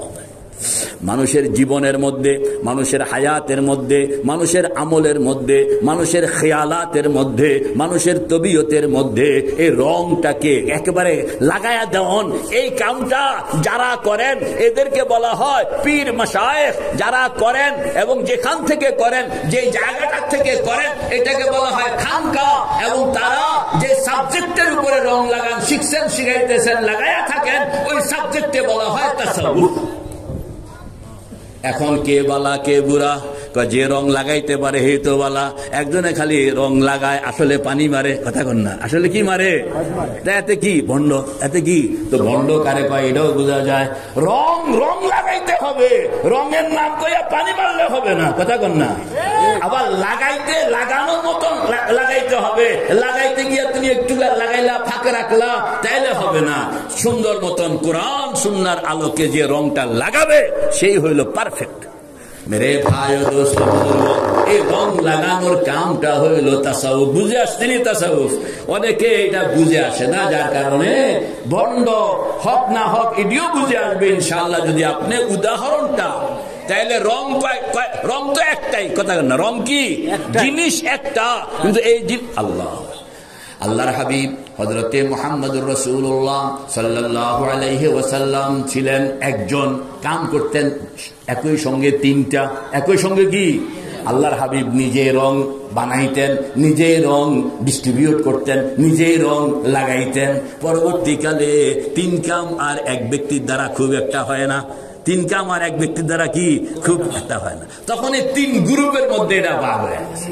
মানুষের জীবনের মধ্যে, মানুষের হায়াতের মধ্যে, মানুষের আমলের মধ্যে, মানুষের খেয়ালাতের মধ্যে, মানুষের তবিয়তের মধ্যে এই রংটাকে একেবারে লাগায়া দেওয়ান। এই কামটা যারা করেন এদেরকে বলা হয় পীর মাশায়েখ। যারা করেন এবং যেখান থেকে করেন, যে জায়গাটা থেকে করেন, এটাকে বলা হয় খানকা। এবং তারা যে সাবজেক্টের উপরে রং লাগান, শিখছেন, শিখাইতেছেন, লাগায়া থাকেন, ওই সাবজেক্টে বলা হয় তাসাউফ। এখন কে বালা কে বুড়া, যে রং লাগাইতে পারে হে তো বালা। একজনে খালি রং লাগায়, আসলে পানি মারে। কথা কন না, আসলে কি মারে? এতে কি ভণ্ড, এতে কি তো ভণ্ড কারে কয় এটাও বোঝা যায়। রং রং লাগাইতে হবে, রঙের নাম কইয়া পানি মারলে হবে না। কথা কন না। আবার লাগাইতে লাগানোর মতন লাগাইতে হবে। লাগাইতে গিয়া তুমি একটু লাগাইলা, ফাঁকে রাখলা, তাইলে হবে না। সুন্দর মতন কোরআন সুন্নাহর আলোকে যে রংটা লাগাবে সেই হইল পারফেক্ট। মেরে ভাই ও দোস্ত, এই রং লাগানোর কামটা হইল তাসাউফ। বুঝে আসছেনি তাসাউফ? অনেকে এটা বুঝে আসে না, যার কারণে বন্ড হক না হক এটিও বুঝে আসবে ইনশাআল্লাহ যদি আপনি উদাহরণটা। তাইলে রং রং তো একটাই। কথা না, রং কি জিনিস একটা, কিন্তু এই আল্লাহ আল্লাহর হাবিব হযরতে মুহাম্মদুর রাসূলুল্লাহ সাল্লাল্লাহু আলাইহি ওয়াসাল্লাম ছিলেন একজন, কাম করতেন একই সঙ্গে তিনটা। একই সঙ্গে কি? আল্লাহর হাবিব নিজে রং বানাইতেন, নিজে রং ডিস্ট্রিবিউট করতেন, নিজে রং লাগাইতেন। পরবর্তীকালে তিন কাম আর এক ব্যক্তির দ্বারা খুব একটা হয় না। তিন কাম আর এক ব্যক্তির দ্বারা কি খুব একটা হয় না। তখন এই তিন গ্রুপের মধ্যে এটা ভাগ হয়ে গেছে।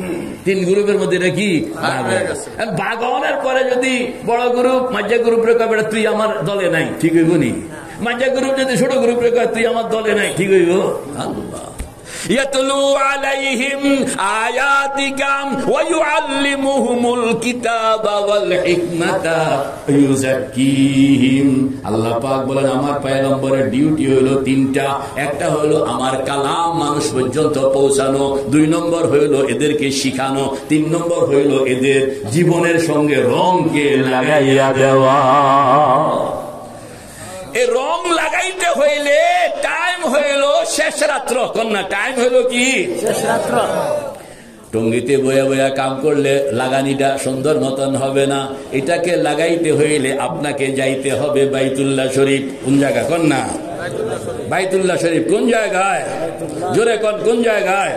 তিন গ্রুপের মধ্যে এটা কি ভাগ হয়ে গেছে। ভাগ হওয়ার পরে যদি বড় গ্রুপ মাঝা গ্রুপ রে কবে তুই আমার দলে নাই, ঠিক হইব নি? মাঝা গ্রুপ যদি ছোট গ্রুপ রে কয় তুই আমার দলে নাই, ঠিক হইব? আল্লাহ ইয়াতলু আলাইহিম আয়াতিকা ওয়া ইউআল্লিমুহুমুল কিতাবা ওয়াল হিকমাতা ওয়া ইউযাক্কিহিম। আল্লাহ পাক বলেন আমার পয়গম্বরের ডিউটি হলো তিনটা। একটা হলো আমার কালাম মানুষ পর্যন্ত পৌঁছানো, দুই নম্বর হলো এদেরকে শিখানো, তিন নম্বর হলো এদের জীবনের সঙ্গে রংকে লাগাইয়া দেওয়া। এই রং লাগাইতে হইলে টাইম হইল শেষ রাত্র। কন্যা টাইম হইল কি শেষ রাত্র। টঙ্গিতে বয়া বয়া কাম করলে লাগানিটা সুন্দর মতন হবে না। এটাকে লাগাইতে হইলে আপনাকে যাইতে হবে বাইতুল্লাহ শরীফ। কোন জায়গা কন্যা? বাইতুল্লাহ শরীফ। কোন জায়গায়? জোরে কোন কোন জায়গায়?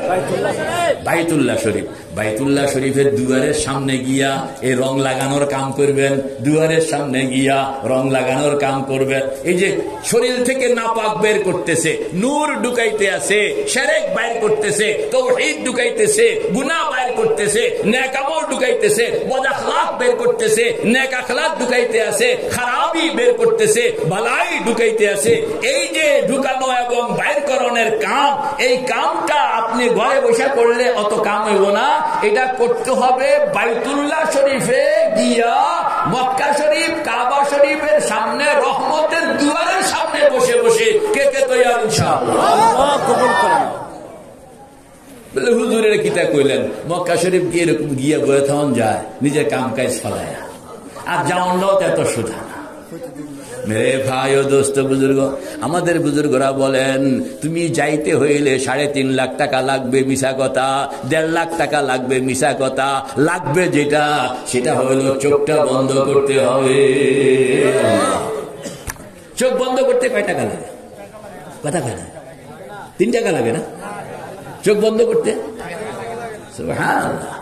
বাইতুল্লাহ শরীফ। বাইতুল্লাহ শরীফের দুয়ারের সামনে গিয়া এই রং লাগানোর কাম করবেন। দুয়ারের সামনে গিয়া রং লাগানোর কাম করবেন। এই যে শরীর থেকে নাপাক বের করতেছে, নূর ঢুকাইতে আছে, শিরক বাইর করতেছে, তাওহীদ ঢুকাইতেছে, গুনাহ বাইর করতেছে, নেক আমল ঢুকাইতেছে, বদ আখলাক বের করতেছে, নেক আখলাক ঢুকাইতে আছে, খারাপি বের করতেছে, ভালাই ঢুকাইতে আছে। এই যে ঢুকানো এবং বাইর করণের কাম, এই কামটা আপনি ঘরে বসে করলে অত কাম হইব না। এটা করতে হবে বাইতুল্লাহ শরীফে গিয়া, মক্কা শরীফ কাবা শরীফের সামনে রহমতের দুয়ারের সামনে বসে বসে। কে কে তৈয়ার? ইনশাআল্লাহ কবুল করেন। বলে হুজুরের কিতা কইলেন, মক্কা শরীফ গিয়ে এরকম গিয়ে বয়ে থাউন যায় নিজের কাম কাজ ফলায়া, আর যাওয়াটাও এত সোজা না। মেরে ভাই ও দোস্ত বুজুর্গ, আমাদের বুজুর্গরা বলেন তুমি যাইতে হইলে 3.5 লাখ টাকা লাগবে, মিশা কথা। 1.5 লাখ টাকা লাগবে, মিশা কথা। লাগবে যেটা, সেটা হইল চোখটা বন্ধ করতে হবে। চোখ বন্ধ করতে কয় টাকা লাগে? কথা কয় না, 3 টাকা লাগে না চোখ বন্ধ করতে? সুবহানাল্লাহ।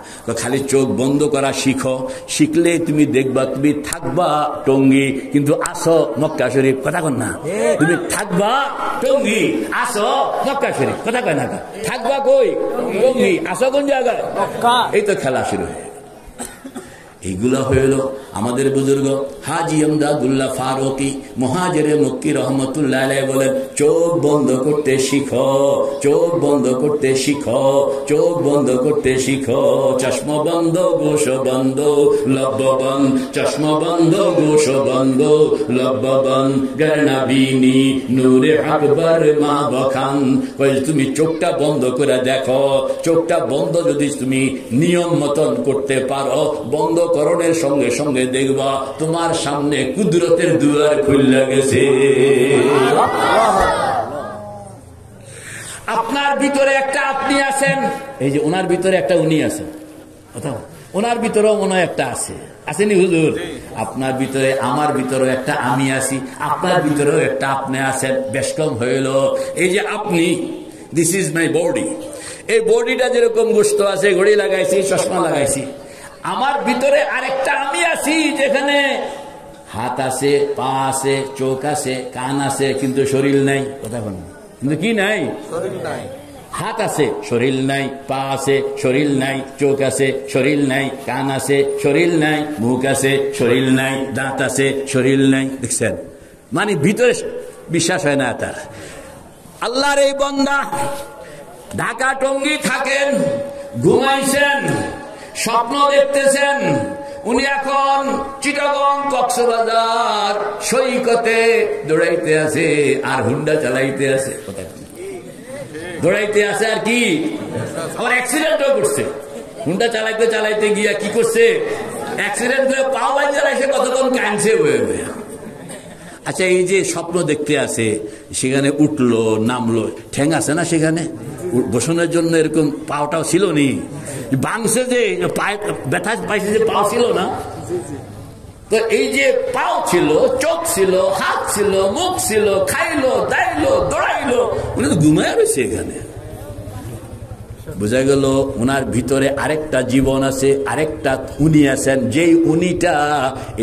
খালি চোখ বন্ধ করা শিখো, শিখলে তুমি দেখবা তুমি থাকবা টঙ্গী কিন্তু আসো মক্কা শরীফ। কথা কন না, তুমি থাকবা টঙ্গী আসো মক্কা শরীফ। কথা কয় না, থাকবা কই? টঙ্গী, আসো কোন জায়গায়? এই তো খেলা শুরু হয়ে। এইগুলা হইল আমাদের বুজুর্গ হাজী আমদাদুল্লাহ ফারুকী মুহাজিরে মক্কি রহমতুল্লাহ আলাইহি বলেন, চোখ বন্ধ করতে শিখো, চোখ বন্ধ করতে শিখো, চোখ বন্ধ করতে শিখো। চশমা বন্ধ গোশ বন্ধ লব্ববন, চশমা বন্ধ গোশ বন্ধ লব্ববন, গরনাবিনী নূরে আকবর মা বখান। তুমি চোখটা বন্ধ করে দেখো, চোখটা বন্ধ যদি তুমি নিয়ম মতন করতে পারো, বন্ধ করণের সঙ্গে সঙ্গে দেখবা তোমার সামনে কুদরতের দুয়ার খুলে গেছে। আপনার ভিতরে একটা আপনি আছেন, এই যে ওনার ভিতরে একটা উনি আছেন, ওনার ভিতরেও মনে হয় একটা আছে, আসেনি হুজুর? আপনার ভিতরে আমার ভিতরে একটা আমি আছি, আপনার ভিতরেও একটা আপনি আছেন। বেশ কম হইল এই যে আপনি, দিস ইজ মাই বডি। এই বডিটা যেরকম গোস্ত আছে, ঘড়ি লাগাইছি, চশমা লাগাইছি, আমার ভিতরে আরেকটা আমি আছি, যেখানে হাত আছে, পা আছে, চোখ আছে, কান আছে, কিন্তু শরীর নাই। কথা বলেন, কিন্তু কি নাই? হাত আছে, শরীর নাই, পা আছে, শরীর নাই, চোখ আছে, শরীর নাই, কান আছে, শরীর নাই, মুখ আছে, শরীর নাই, দাঁত আছে, শরীর নাই। দেখছেন, মানে ভিতরে বিশ্বাস হয় না তার। আল্লাহর এই বান্দা ঢাকা টঙ্গী থাকেন, ঘুমাইছেন, স্বপ্ন দেখতেছেন উনি এখন চিটাগং কক্সবাজার সৈকতে দৌড়াইতে আছে আর হুন্ডা চালাইতে আছে। দৌড়াইতে আছে আর কি, আবার অ্যাক্সিডেন্টও করছে। হুন্ডা চালাইতে চালাইতে গিয়া কি করছে, অ্যাক্সিডেন্ট করে পাও বাই চালাইছে, কতক্ষণ কাঁদছে হয়ে। আচ্ছা, এই যে স্বপ্ন দেখতে আছে, সেখানে উঠলো নামলো, ঠ্যাং আছে না সেখানে বসানোর জন্য? এরকম পাওটাও ছিল নি, বাংছে যে পায়ে ব্যথা পাইছে, যে পাও ছিল না। তো এই যে পাও ছিল, চোখ ছিল, হাত ছিল, মুখ ছিল, খাইলো, দাইলো, দৌড়াইলো, উনি তো ঘুমায় রয়েছে এখানে। বোঝা গেল ওনার ভিতরে আরেকটা জীবন আছে, আরেকটা উনি আছেন। যেই উনিটা,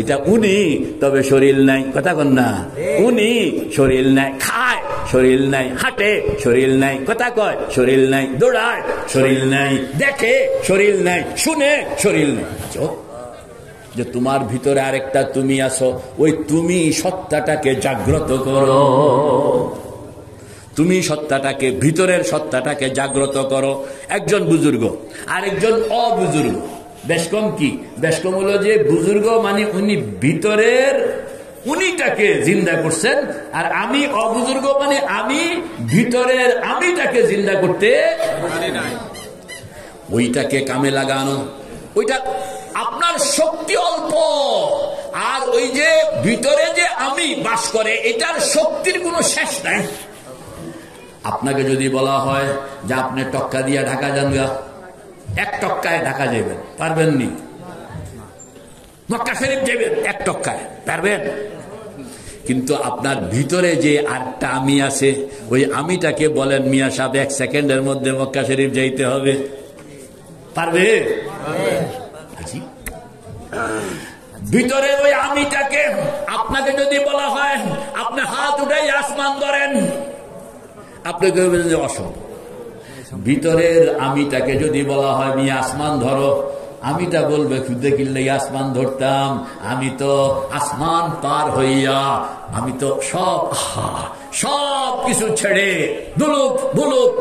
এটা উনি, তবে শরীর নাই। কথা কন না, উনি শরীর নাই, খায় শরীর নাই, হাঁটে শরীর নাই, কথা কয় শরীর নাই, দৌড়ায় শরীর নাই, দেখে শরীর নাই, শুনে শরীর নাই। যে তোমার ভিতরে আরেকটা তুমি আছো, ওই তুমি সত্তাটাকে জাগ্রত করো। তুমি সত্তাটাকে, ভিতরের সত্তাটাকে জাগ্রত করো। একজন বুজুর্গ, আরেকজন অবুজুর্গ। বেশ কম কি, বেশ কম হলো যে বুজুর্গ মানে উনি ভিতরের উনিটাকে জিন্দা করছেন, আর আমি অবুজুর্গ মানে আমি ভিতরের আমিটাকে জিন্দা করতে, ওইটাকে কামে লাগানো। ওইটা আপনার শক্তি অল্প, আর ওই যে ভিতরে যে আমি বাস করে, এটার শক্তির কোনো শেষ নাই। আপনাকে যদি বলা হয় যে আপনি টক্কা দিয়া ঢাকা যান গা, 1 টক্কায় ঢাকা যাবেন, পারবেন নি? মক্কা শরীফ যাবেন 1 টক্কায়, পারবেন? কিন্তু আপনার ভিতরে যে আরেকটা আমি আছে, ওই আমিটাকে বলেন মিয়া সাহেব 1 সেকেন্ডের মধ্যে মক্কা শরীফ যাইতে হবে, পারবে? ভিতরে ওই আমিটাকে আপনাকে যদি বলা হয় আপনি হাত উঠাই আসমান ধরেন, আপনি কইবেন যে অসম্ভব। ভিতরের আমিটাকে যদি বলা হয় মিয়া আসমান ধরো, আমিটা বলবে খুদে কিনলে আসমান ধরতাম, আমি তো আসমান পার হইয়া, আমি তো সব সব কিছু ছেড়ে দুলুক বুলুক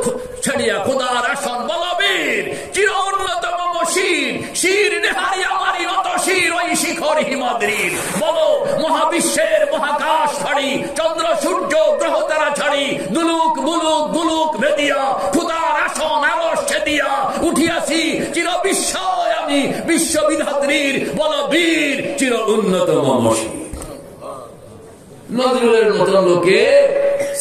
ছেড়িয়া খোদার আসন বলবীর চির উন্নতম শির শির নেহারি আমারই নত শির ওই শিখর হিমাদ্রির। বলো মহাবিশ্বের মহাকাশ ছাড়ি চন্দ্র সূর্য গ্রহ তারা ছাড়ি দুলুক বুলুক গুলুক ভেদিয়া খোদার আসন আলস ছেদিয়া উঠিয়াছি চির বিস্ময় আমি বিশ্ববিধাত্রীর বলবীর চির উন্নতম শির। নজরুলের মতন লোকে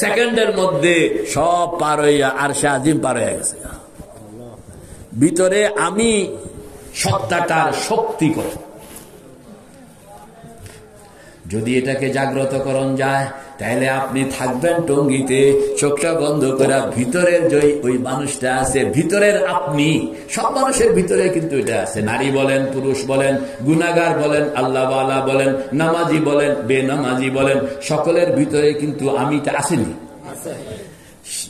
সেকেন্ডের মধ্যে সব পার হইয়া আরশে আজিম পার হয়ে গেছে। ভিতরে আমি সত্তাটার শক্তি কত, যদি এটাকে জাগ্রত করণ যায় তাহলে আপনি থাকবেন টঙ্গিতে চোখটা বন্ধ করে ভিতরের যে ওই মানুষটা আছে ভিতরের আপনি, সব মানুষের ভিতরে কিন্তু এটা আছে। নারী বলেন পুরুষ বলেন গুনাহগার বলেন আল্লাহওয়ালা বলেন নামাজি বলেন বেনামাজি বলেন সকলের ভিতরে কিন্তু আমিটা আসেনি।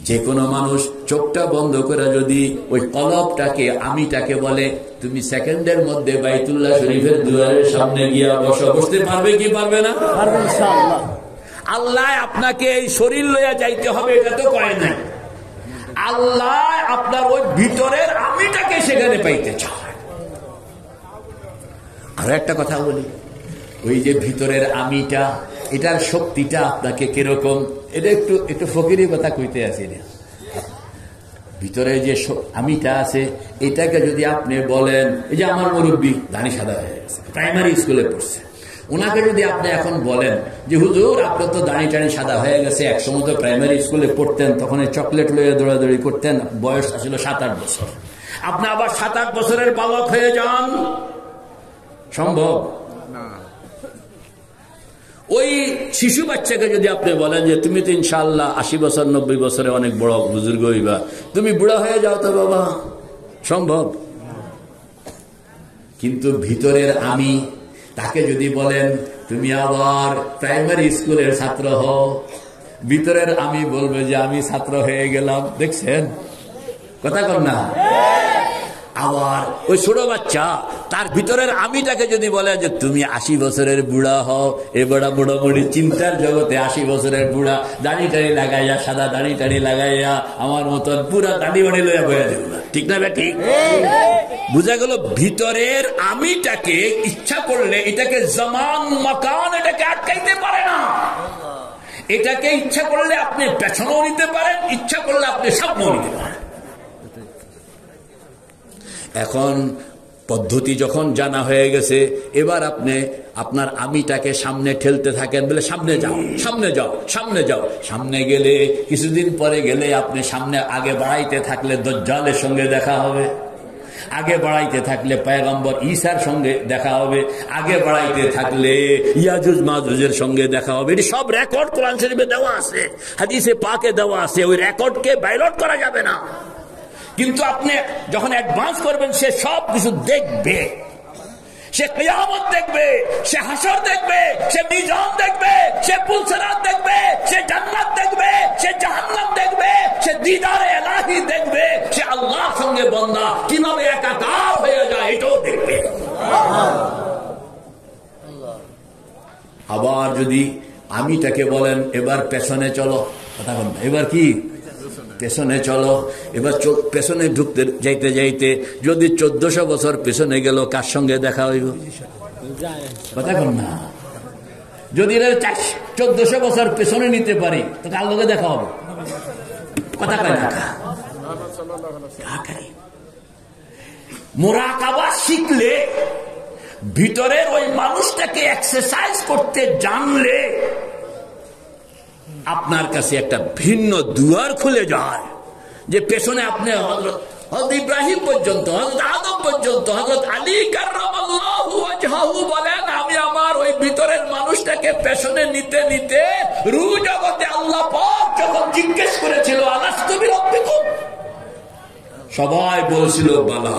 যে কোনো মানুষ চোখটা বন্ধ করে যদি ওই কলবটাকে আমিটাকে বলে তুমি সেকেন্ডের মধ্যে বাইতুল্লাহ শরীফের দুয়ারের সামনে গিয়া বসতে পারবে কি পারবে না? পারবে ইনশাআল্লাহ। আল্লাহ আপনাকে এই শরীর লইয়া যাইতে হবে এটা তো কয় না, আল্লাহ আপনার ওই ভিতরের আমিটাকে সেখানে পাইতে চায়। আর একটা কথা বলি, ওই যে ভিতরের আমিটা এটার শক্তিটা আপনাকে কিরকম, এটা একটু ফকিরি কথা কইতে আছি। ভিতরে যে আমিটা আছে এটাকে যদি আপনি বলেন, এই যে আমার মুরব্বী দাড়ি সাদা হয়ে গেছে, প্রাইমারি স্কুলে পড়ছে, ওনাকে যদি আপনি এখন বলেন যে হুজুর আপনার তো দাড়ি টাড়ি সাদা হয়ে গেছে, একসময় তো প্রাইমারি স্কুলে পড়তেন তখন চকলেট লইয়া দৌড়াদৌড়ি করতেন, বয়স ছিল 7-8 বছর, আপনি আবার 7-8 বছরের বালক হয়ে যান, সম্ভব? ওই শিশু বাচ্চাকে যদি আপনি বলেন যে তুমি তো ইনশাআল্লাহ 80 বছর 90 বছরে অনেক বড় বুজুর্গ হইবা, তুমি বুড়া হয়ে যাও তো বাবা, সম্ভব? কিন্তু ভিতরের আমি তাকে যদি বলেন তুমি আবার প্রাইমারি স্কুলের ছাত্র হও, ভিতরের আমি বলবে যে আমি ছাত্র হয়ে গেলাম। দেখছেন কথা কর না? আবার ওই ছোট বাচ্চা তার ভিতরের আমিটাকে যদি বলে যে তুমি 80 বছরের বুড়া হও, এ বড়া মোটামুটি চিন্তার জগতে 80 বছরের বুড়া দাড়ি টাড়ি লাগাইয়া সাদা দাড়ি টাড়ি লাগাইয়া আমার মতন পুরা দাড়ি বাড়ি লইয়া বয়া দেব না, ঠিক না? ঠিক বুঝা গেল? ভিতরের আমিটাকে ইচ্ছা করলে এটাকে জমান মাকান এটাকে আটকাইতে পারে না। এটাকে ইচ্ছা করলে আপনি পেছনেও নিতে পারেন, ইচ্ছা করলে আপনি সামনেও নিতে পারেন। এখন পদ্ধতি যখন জানা হয়ে গেছে, এবার আপনি আপনার আমিটাকে সামনে ঠেলতে থাকেন, বলে সামনে যাও সামনে যাও সামনে যাও। সামনে গেলে কিছুদিন পরে গেলে আপনি সামনে আগে বাড়াইতে থাকলে দজ্জালের সঙ্গে দেখা হবে, আগে বাড়াইতে থাকলে পয়গম্বর ঈসার সঙ্গে দেখা হবে, আগে বাড়াইতে থাকলে ইয়াজুজ মাজুজের সঙ্গে দেখা হবে। এটি সব রেকর্ড কোরআন শরীফে দেওয়া আছে, হাদিসে পাকে দেওয়া আছে, ওই রেকর্ডকে বাইলট করা যাবে না। কিন্তু আপনি যখন অ্যাডভান্স করবেন সে সব কিছু দেখবে, সে কিয়ামত দেখবে, সে হাসর দেখবে, সে মিজান দেখবে, সে পুলসিরাত দেখবে, সে জান্নাত দেখবে, সে জাহান্নাম দেখবে, সে দিদারে ইলাহি দেখবে, সে আল্লাহর সঙ্গে বান্দা কিভাবে একাকার হয়ে যায় এটাও দেখবে। আবার যদি আমিটাকে বলেন এবার পেছনে চলো, কথা বল না, এবার কি পেছনে চলো, এবার পেছনে ঢুকতে যাইতে যাইতে যদি 1400 বছর পেছনে গেল কার সঙ্গে দেখা হইব? কথা বল না। যদি 1400 বছর পেছনে নিতে পারি তো কার লগে দেখা হবে? কথা কয় না। মুরাকাবা শিখলে, ভিতরের ওই মানুষটাকে এক্সারসাইজ করতে জানলে আপনার কাছে একটা ভিন্ন দুয়ার খুলে যায়, যে পেছনে আপনি হযরত ইব্রাহিম পর্যন্ত, হযরত আদম পর্যন্ত, হযরত আলী কাররামাল্লাহু ওয়াজহাহু বলেন আমি আমার ওই ভিতরের মানুষটাকে পেছনে নিতে নিতে রূহ জগতে আল্লাহ পাক যখন জিজ্ঞেস করেছিল আলাস্তু বিরাব্বিকুম, সবাই বলছিল বালা।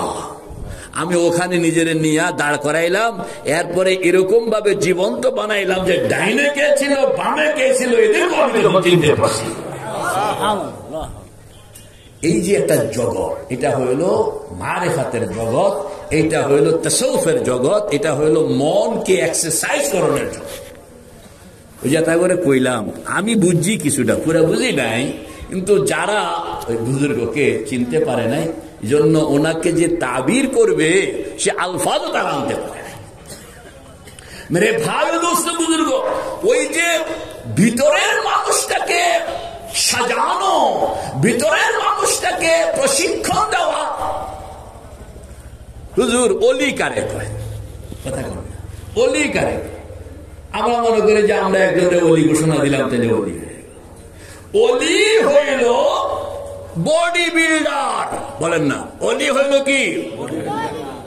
আমি ওখানে নিজের নিয়ে দাঁড় করাইলাম, এরপরে এরকম ভাবে জীবন্ত বানাইলাম যে ডাইনে কে ছিল বামে কে ছিল এদেরকে আমি চিনতে পারছি। এই যে একটা জগৎ, এটা হইল মারিফাতের জগৎ, এটা হইল তাসাউফের জগৎ, এটা হইল মনকে এক্সারসাইজ করানোর জগৎ। ওই যে তাই করে কইলাম, আমি বুঝছি কিছুটা, পুরো বুঝি নাই, কিন্তু যারা ওই বুজুর্গকে চিনতে পারে নাই, জন্য ওনাকে যে তাবির করবে সে আলফাজও তারা আনতে পারে। মেরে ভাই দোস্ত বুজুর্গ, ওই যে ভিতরের মানুষটাকে সাজানো, ভিতরের মানুষটাকে প্রশিক্ষণ দেওয়া, হুজুর অলি কারে কয়, কথা বলেন অলি কারে? আমরা মনে করি যে আমরা একজনের অলি ঘোষণা দিলাম, তাহলে অলি। অলি হইল বডি বিল্ডার, বলেন না? অলি হইল কি?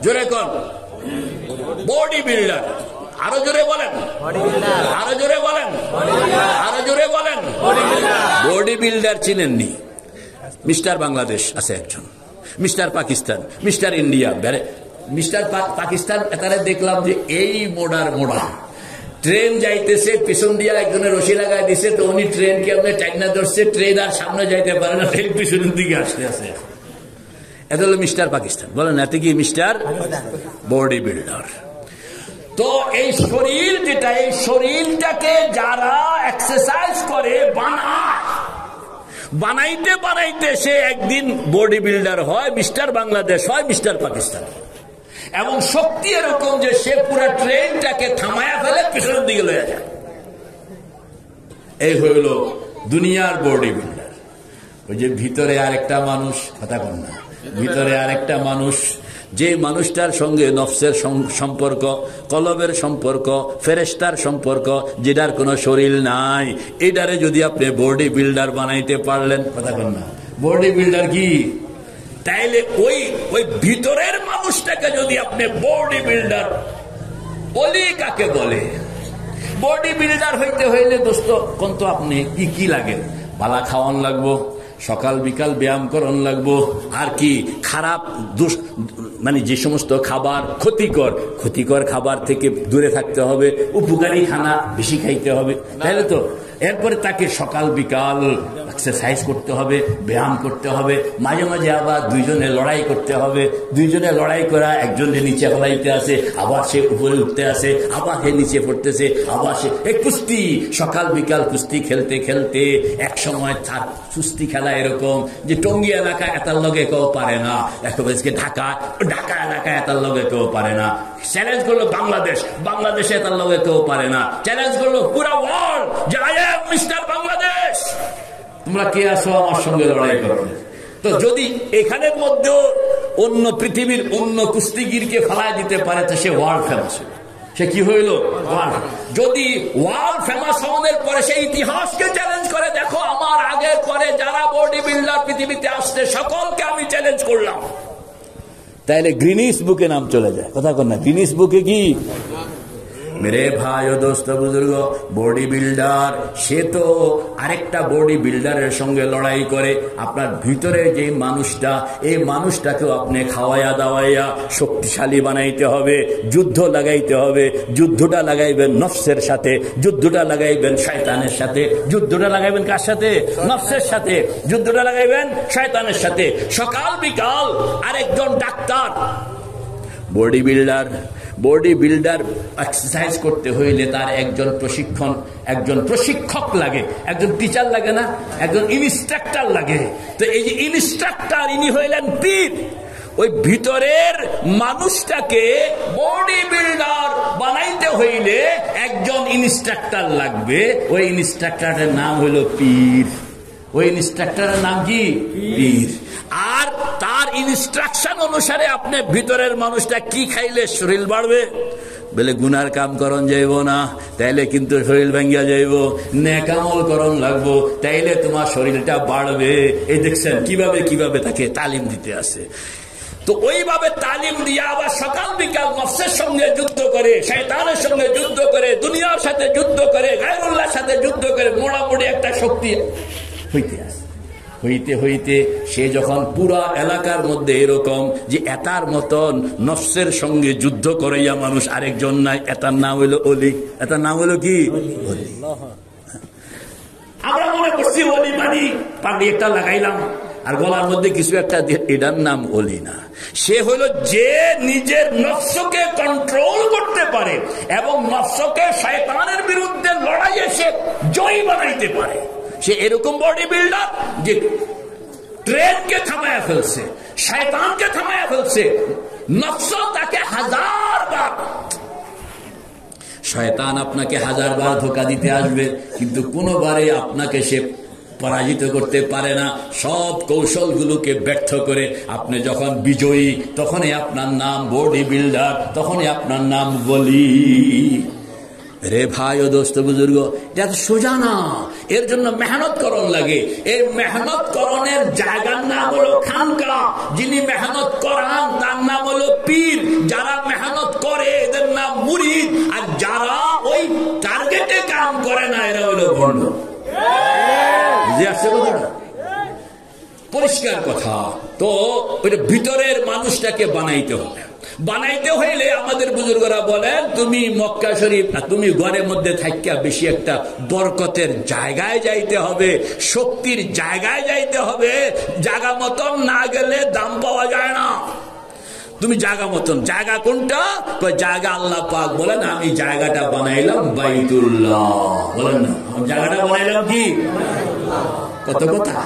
জোরে কর, বডি বিল্ডার। আরো জোরে বলেন, আরো জোরে বলেন, আরো জোরে বলেন। বডি বিল্ডার চিনেননি? মিস্টার বাংলাদেশ আছে একজন, mister Pakistan, mister India. Mister Pakistan এটারে দেখলাম যে এই মোড়ার মোড়া, ট্রেন যাইতেছে, পিছন দিয়া একজনের রশি লাগাই দিছে, তো উনি ট্রেন কে আপনি টাইনা ধরছে, ট্রেন আর সামনে যাইতে পারে না, ট্রেন পিছনের দিকে আসতে আছে। এটা হলো মিস্টার পাকিস্তান। বলেন এতে কি মিস্টার বডি বিল্ডার? তো এই শরীর যেটা, এই শরীরটাকে যারা এক্সারসাইজ করে, বানায়, বানাইতে বানাইতে সে একদিন বডি বিল্ডার হয়, মিস্টার বাংলাদেশ হয়, মিস্টার পাকিস্তান। এবং শক্তি এরকম যে সে পুরো ট্রেনটাকে থামায়া ফেলে, পিছনের দিকে লয়ে যায়। এই হইল দুনিয়ার বডি বিল্ডার। ওই যে ভিতরে আরেকটা মানুষ, কথা বল না, ভিতরে আরেকটা মানুষ, যে মানুষটার সঙ্গে নফসের সম্পর্ক, কলবের সম্পর্ক, ফেরেশতার সম্পর্ক, যেটার কোনো শরীর নাই, এটারে যদি আপনি বডি বিল্ডার বানাইতে পারলেন, কথা বল না, বডি বিল্ডার কি? তাইলে ওই ওই ভিতরের মানুষটাকে যদি আপনি বডি বিল্ডার, অলি কাকে বলে? বডি বিল্ডার হইতে হইলে দোস্ত কোন তো আপনি কি কি লাগে? বালা খাওয়ান লাগবো, সকাল বিকাল ব্যায়াম করন লাগবো, আর কি খারাপ মানে যে সমস্ত খাবার ক্ষতিকর খাবার থেকে দূরে থাকতে হবে, উপকারী খানা বেশি খাইতে হবে, তাইলে তো। এরপরে তাকে সকাল বিকাল এক্সারসাইজ করতে হবে, ব্যায়াম করতে হবে, মাঝে মাঝে আবার দুইজনে লড়াই করতে হবে, দুইজনে লড়াই করা, একজনের নিচে ফলাইতে আসে, আবার সে উপরে উঠতে আসে, আবার সে নিচে পড়তেছে, আবার সে কুস্তি, সকাল বিকাল কুস্তি খেলতে খেলতে এক সময় তার কুস্তি খেলা এরকম যে টঙ্গী এলাকায় এটার লগে কেউ পারে না, একেবারে ঢাকা এলাকায় এটার লগে কেউ পারে না। চ্যালেঞ্জ করলো বাংলাদেশে এটার লগে কেউ পারে না। চ্যালেঞ্জ করলো পুরো ওয়ার্ল্ড যে আই এম মিস্টার বাংলাদেশ, তোমরা কে আসো আমার সঙ্গে লড়াই করো। তো যদি এখানের মধ্যেও অন্য পৃথিবীর অন্য কুস্তিগিরকে ফেলায় দিতে পারে, তো সে ওয়ার্ল্ড ফেমাস। সে কি হইল? যদি ওয়ার্ল্ড ফেমাস হওয়ার পরে সে ইতিহাসকে চ্যালেঞ্জ করে, দেখো আমার আগের পরে যারা বডি বিল্ডার পৃথিবীতে আসছে সকলকে আমি চ্যালেঞ্জ করলাম, তাইলে গ্রিনিস বুকে নাম চলে যায়। কথা কর না, গ্রিনিস বুকে কি? মেরে ভাই ও দোস্ত বুজুর্গ, বডি বিল্ডার সে তো আরেকটা বডি বিল্ডারের সঙ্গে লড়াই করে। আপনার ভিতরে যে মানুষটা, এই মানুষটাকেও আপনি খাওয়াইয়া দাওয়াইয়া শক্তিশালী বানাইতে হবে, যুদ্ধ লাগাইতে হবে। যুদ্ধটা লাগাইবেন নফসের সাথে, যুদ্ধটা লাগাইবেন শয়তানের সাথে। যুদ্ধটা লাগাইবেন কার সাথে? নফসের সাথে। যুদ্ধটা লাগাইবেন শয়তানের সাথে। সকাল বিকাল আরেকজন ডাক্তার, বডি বিল্ডার এক্সারসাইজ করতে হইলে তার একজন প্রশিক্ষক লাগে, একজন টিচার লাগে না, একজন ইনস্ট্রাক্টর লাগে। তো এই যে ইনস্ট্রাক্টর, ইনি হইলেন পীর। ওই ভিতরের মানুষটাকে বডি বিল্ডার বানাইতে হইলে একজন ইনস্ট্রাক্টর লাগবে। ওই ইনস্ট্রাক্টরের নাম হইল পীর। ওই ইনস্ট্রাক্টরের নাম কি? পীর। আর তার ইনস্ট্রাকশন অনুসারে আপনি ভিতরের মানুষটা কি খাইলে শরীর বাড়বে। বলে গুনার কাম করন যাইব না, তাইলে কিন্তু শরীর ভাঙ্গিয়া যাইব। নেকামল করন লাগবো, তাইলে তোমার শরীরটা বাড়বে। এই দেখছেন কিভাবে তাকে তালিম দিতে আসে। তো ওইভাবে তালিম দিয়ে আবার সকাল বিকাল নফসের সঙ্গে যুদ্ধ করে, শয়তানের সঙ্গে যুদ্ধ করে, দুনিয়ার সাথে যুদ্ধ করে, গায়রুল্লাহর সাথে যুদ্ধ করে, মোড়ামুড়ি একটা শক্তি হইতে আসে। হইতে সে যখন পুরা এলাকার মধ্যে এরকম যে এটার মতন নফসের সঙ্গে যুদ্ধ করাইয়া মানুষ আরেকজন নাই, এটার নাম হইল অলি। এটার নাম হইল কি? অলি। আমরা মনে করছি অলি মানে পাগড়ি একটা লাগাইলাম, আর গলার মধ্যে কিছু একটা দিয়ে, এটার নাম ওলি না। সে হলো যে নিজের নফসকে কন্ট্রোল করতে পারে এবং নফসকে শয়তানের বিরুদ্ধে লড়াইয়ে সে জয়ী বানাইতে পারে। সে এরকম বডি বিল্ডার যে ট্রেনকে থামায়া ফেলছে, শয়তানকে থামায়া ফেলছে। নফস তাকে 1000 বার, শয়তান আপনাকে 1000 বার ধোঁকা দিতে আসবে, কিন্তু কোনোবারে আপনাকে সে পরাজিত করতে পারে না। সব কৌশলগুলোকে ব্যর্থ করে আপনি যখন বিজয়ী, তখনই আপনার নাম বডি বিল্ডার, তখনই আপনার নাম বলি। রে ভাই ও দোস্ত বুজুর্গ, এটা সোজা না, এর জন্য মেহনত করণ লাগে। এই মেহনত করণের জায়গার নাম হলো খানকা। যিনি মেহনত করান তার নাম হলো পীর। যারা মেহনত করে এদের নাম মুরিদ, আর যারা ওই টার্গেটে কাম করে না এরা হলো ভণ্ড। বুঝে আসছে কথাটা? পরিষ্কার কথা। তো ওই ভিতরের মানুষটাকে বানাইতে হবে। বানাইতে হইলে আমাদের বুজুর্গরা বলেন, তুমি মক্কা শরীফ, তুমি ঘরের মধ্যে থাকিয়া বেশি একটা বরকতের জায়গায় যাইতে হবে, শক্তির জায়গায় যাইতে হবে। জায়গা মতন না গেলে দাম পাওয়া যায় না। তুমি জায়গা মতন, জায়গা কোনটা? জায়গা আল্লাহ পাক বলেন আমি জায়গাটা বানাইলাম বাইতুল্লাহ। বলেন না, জায়গাটা বানাইলাম কি? কত কথা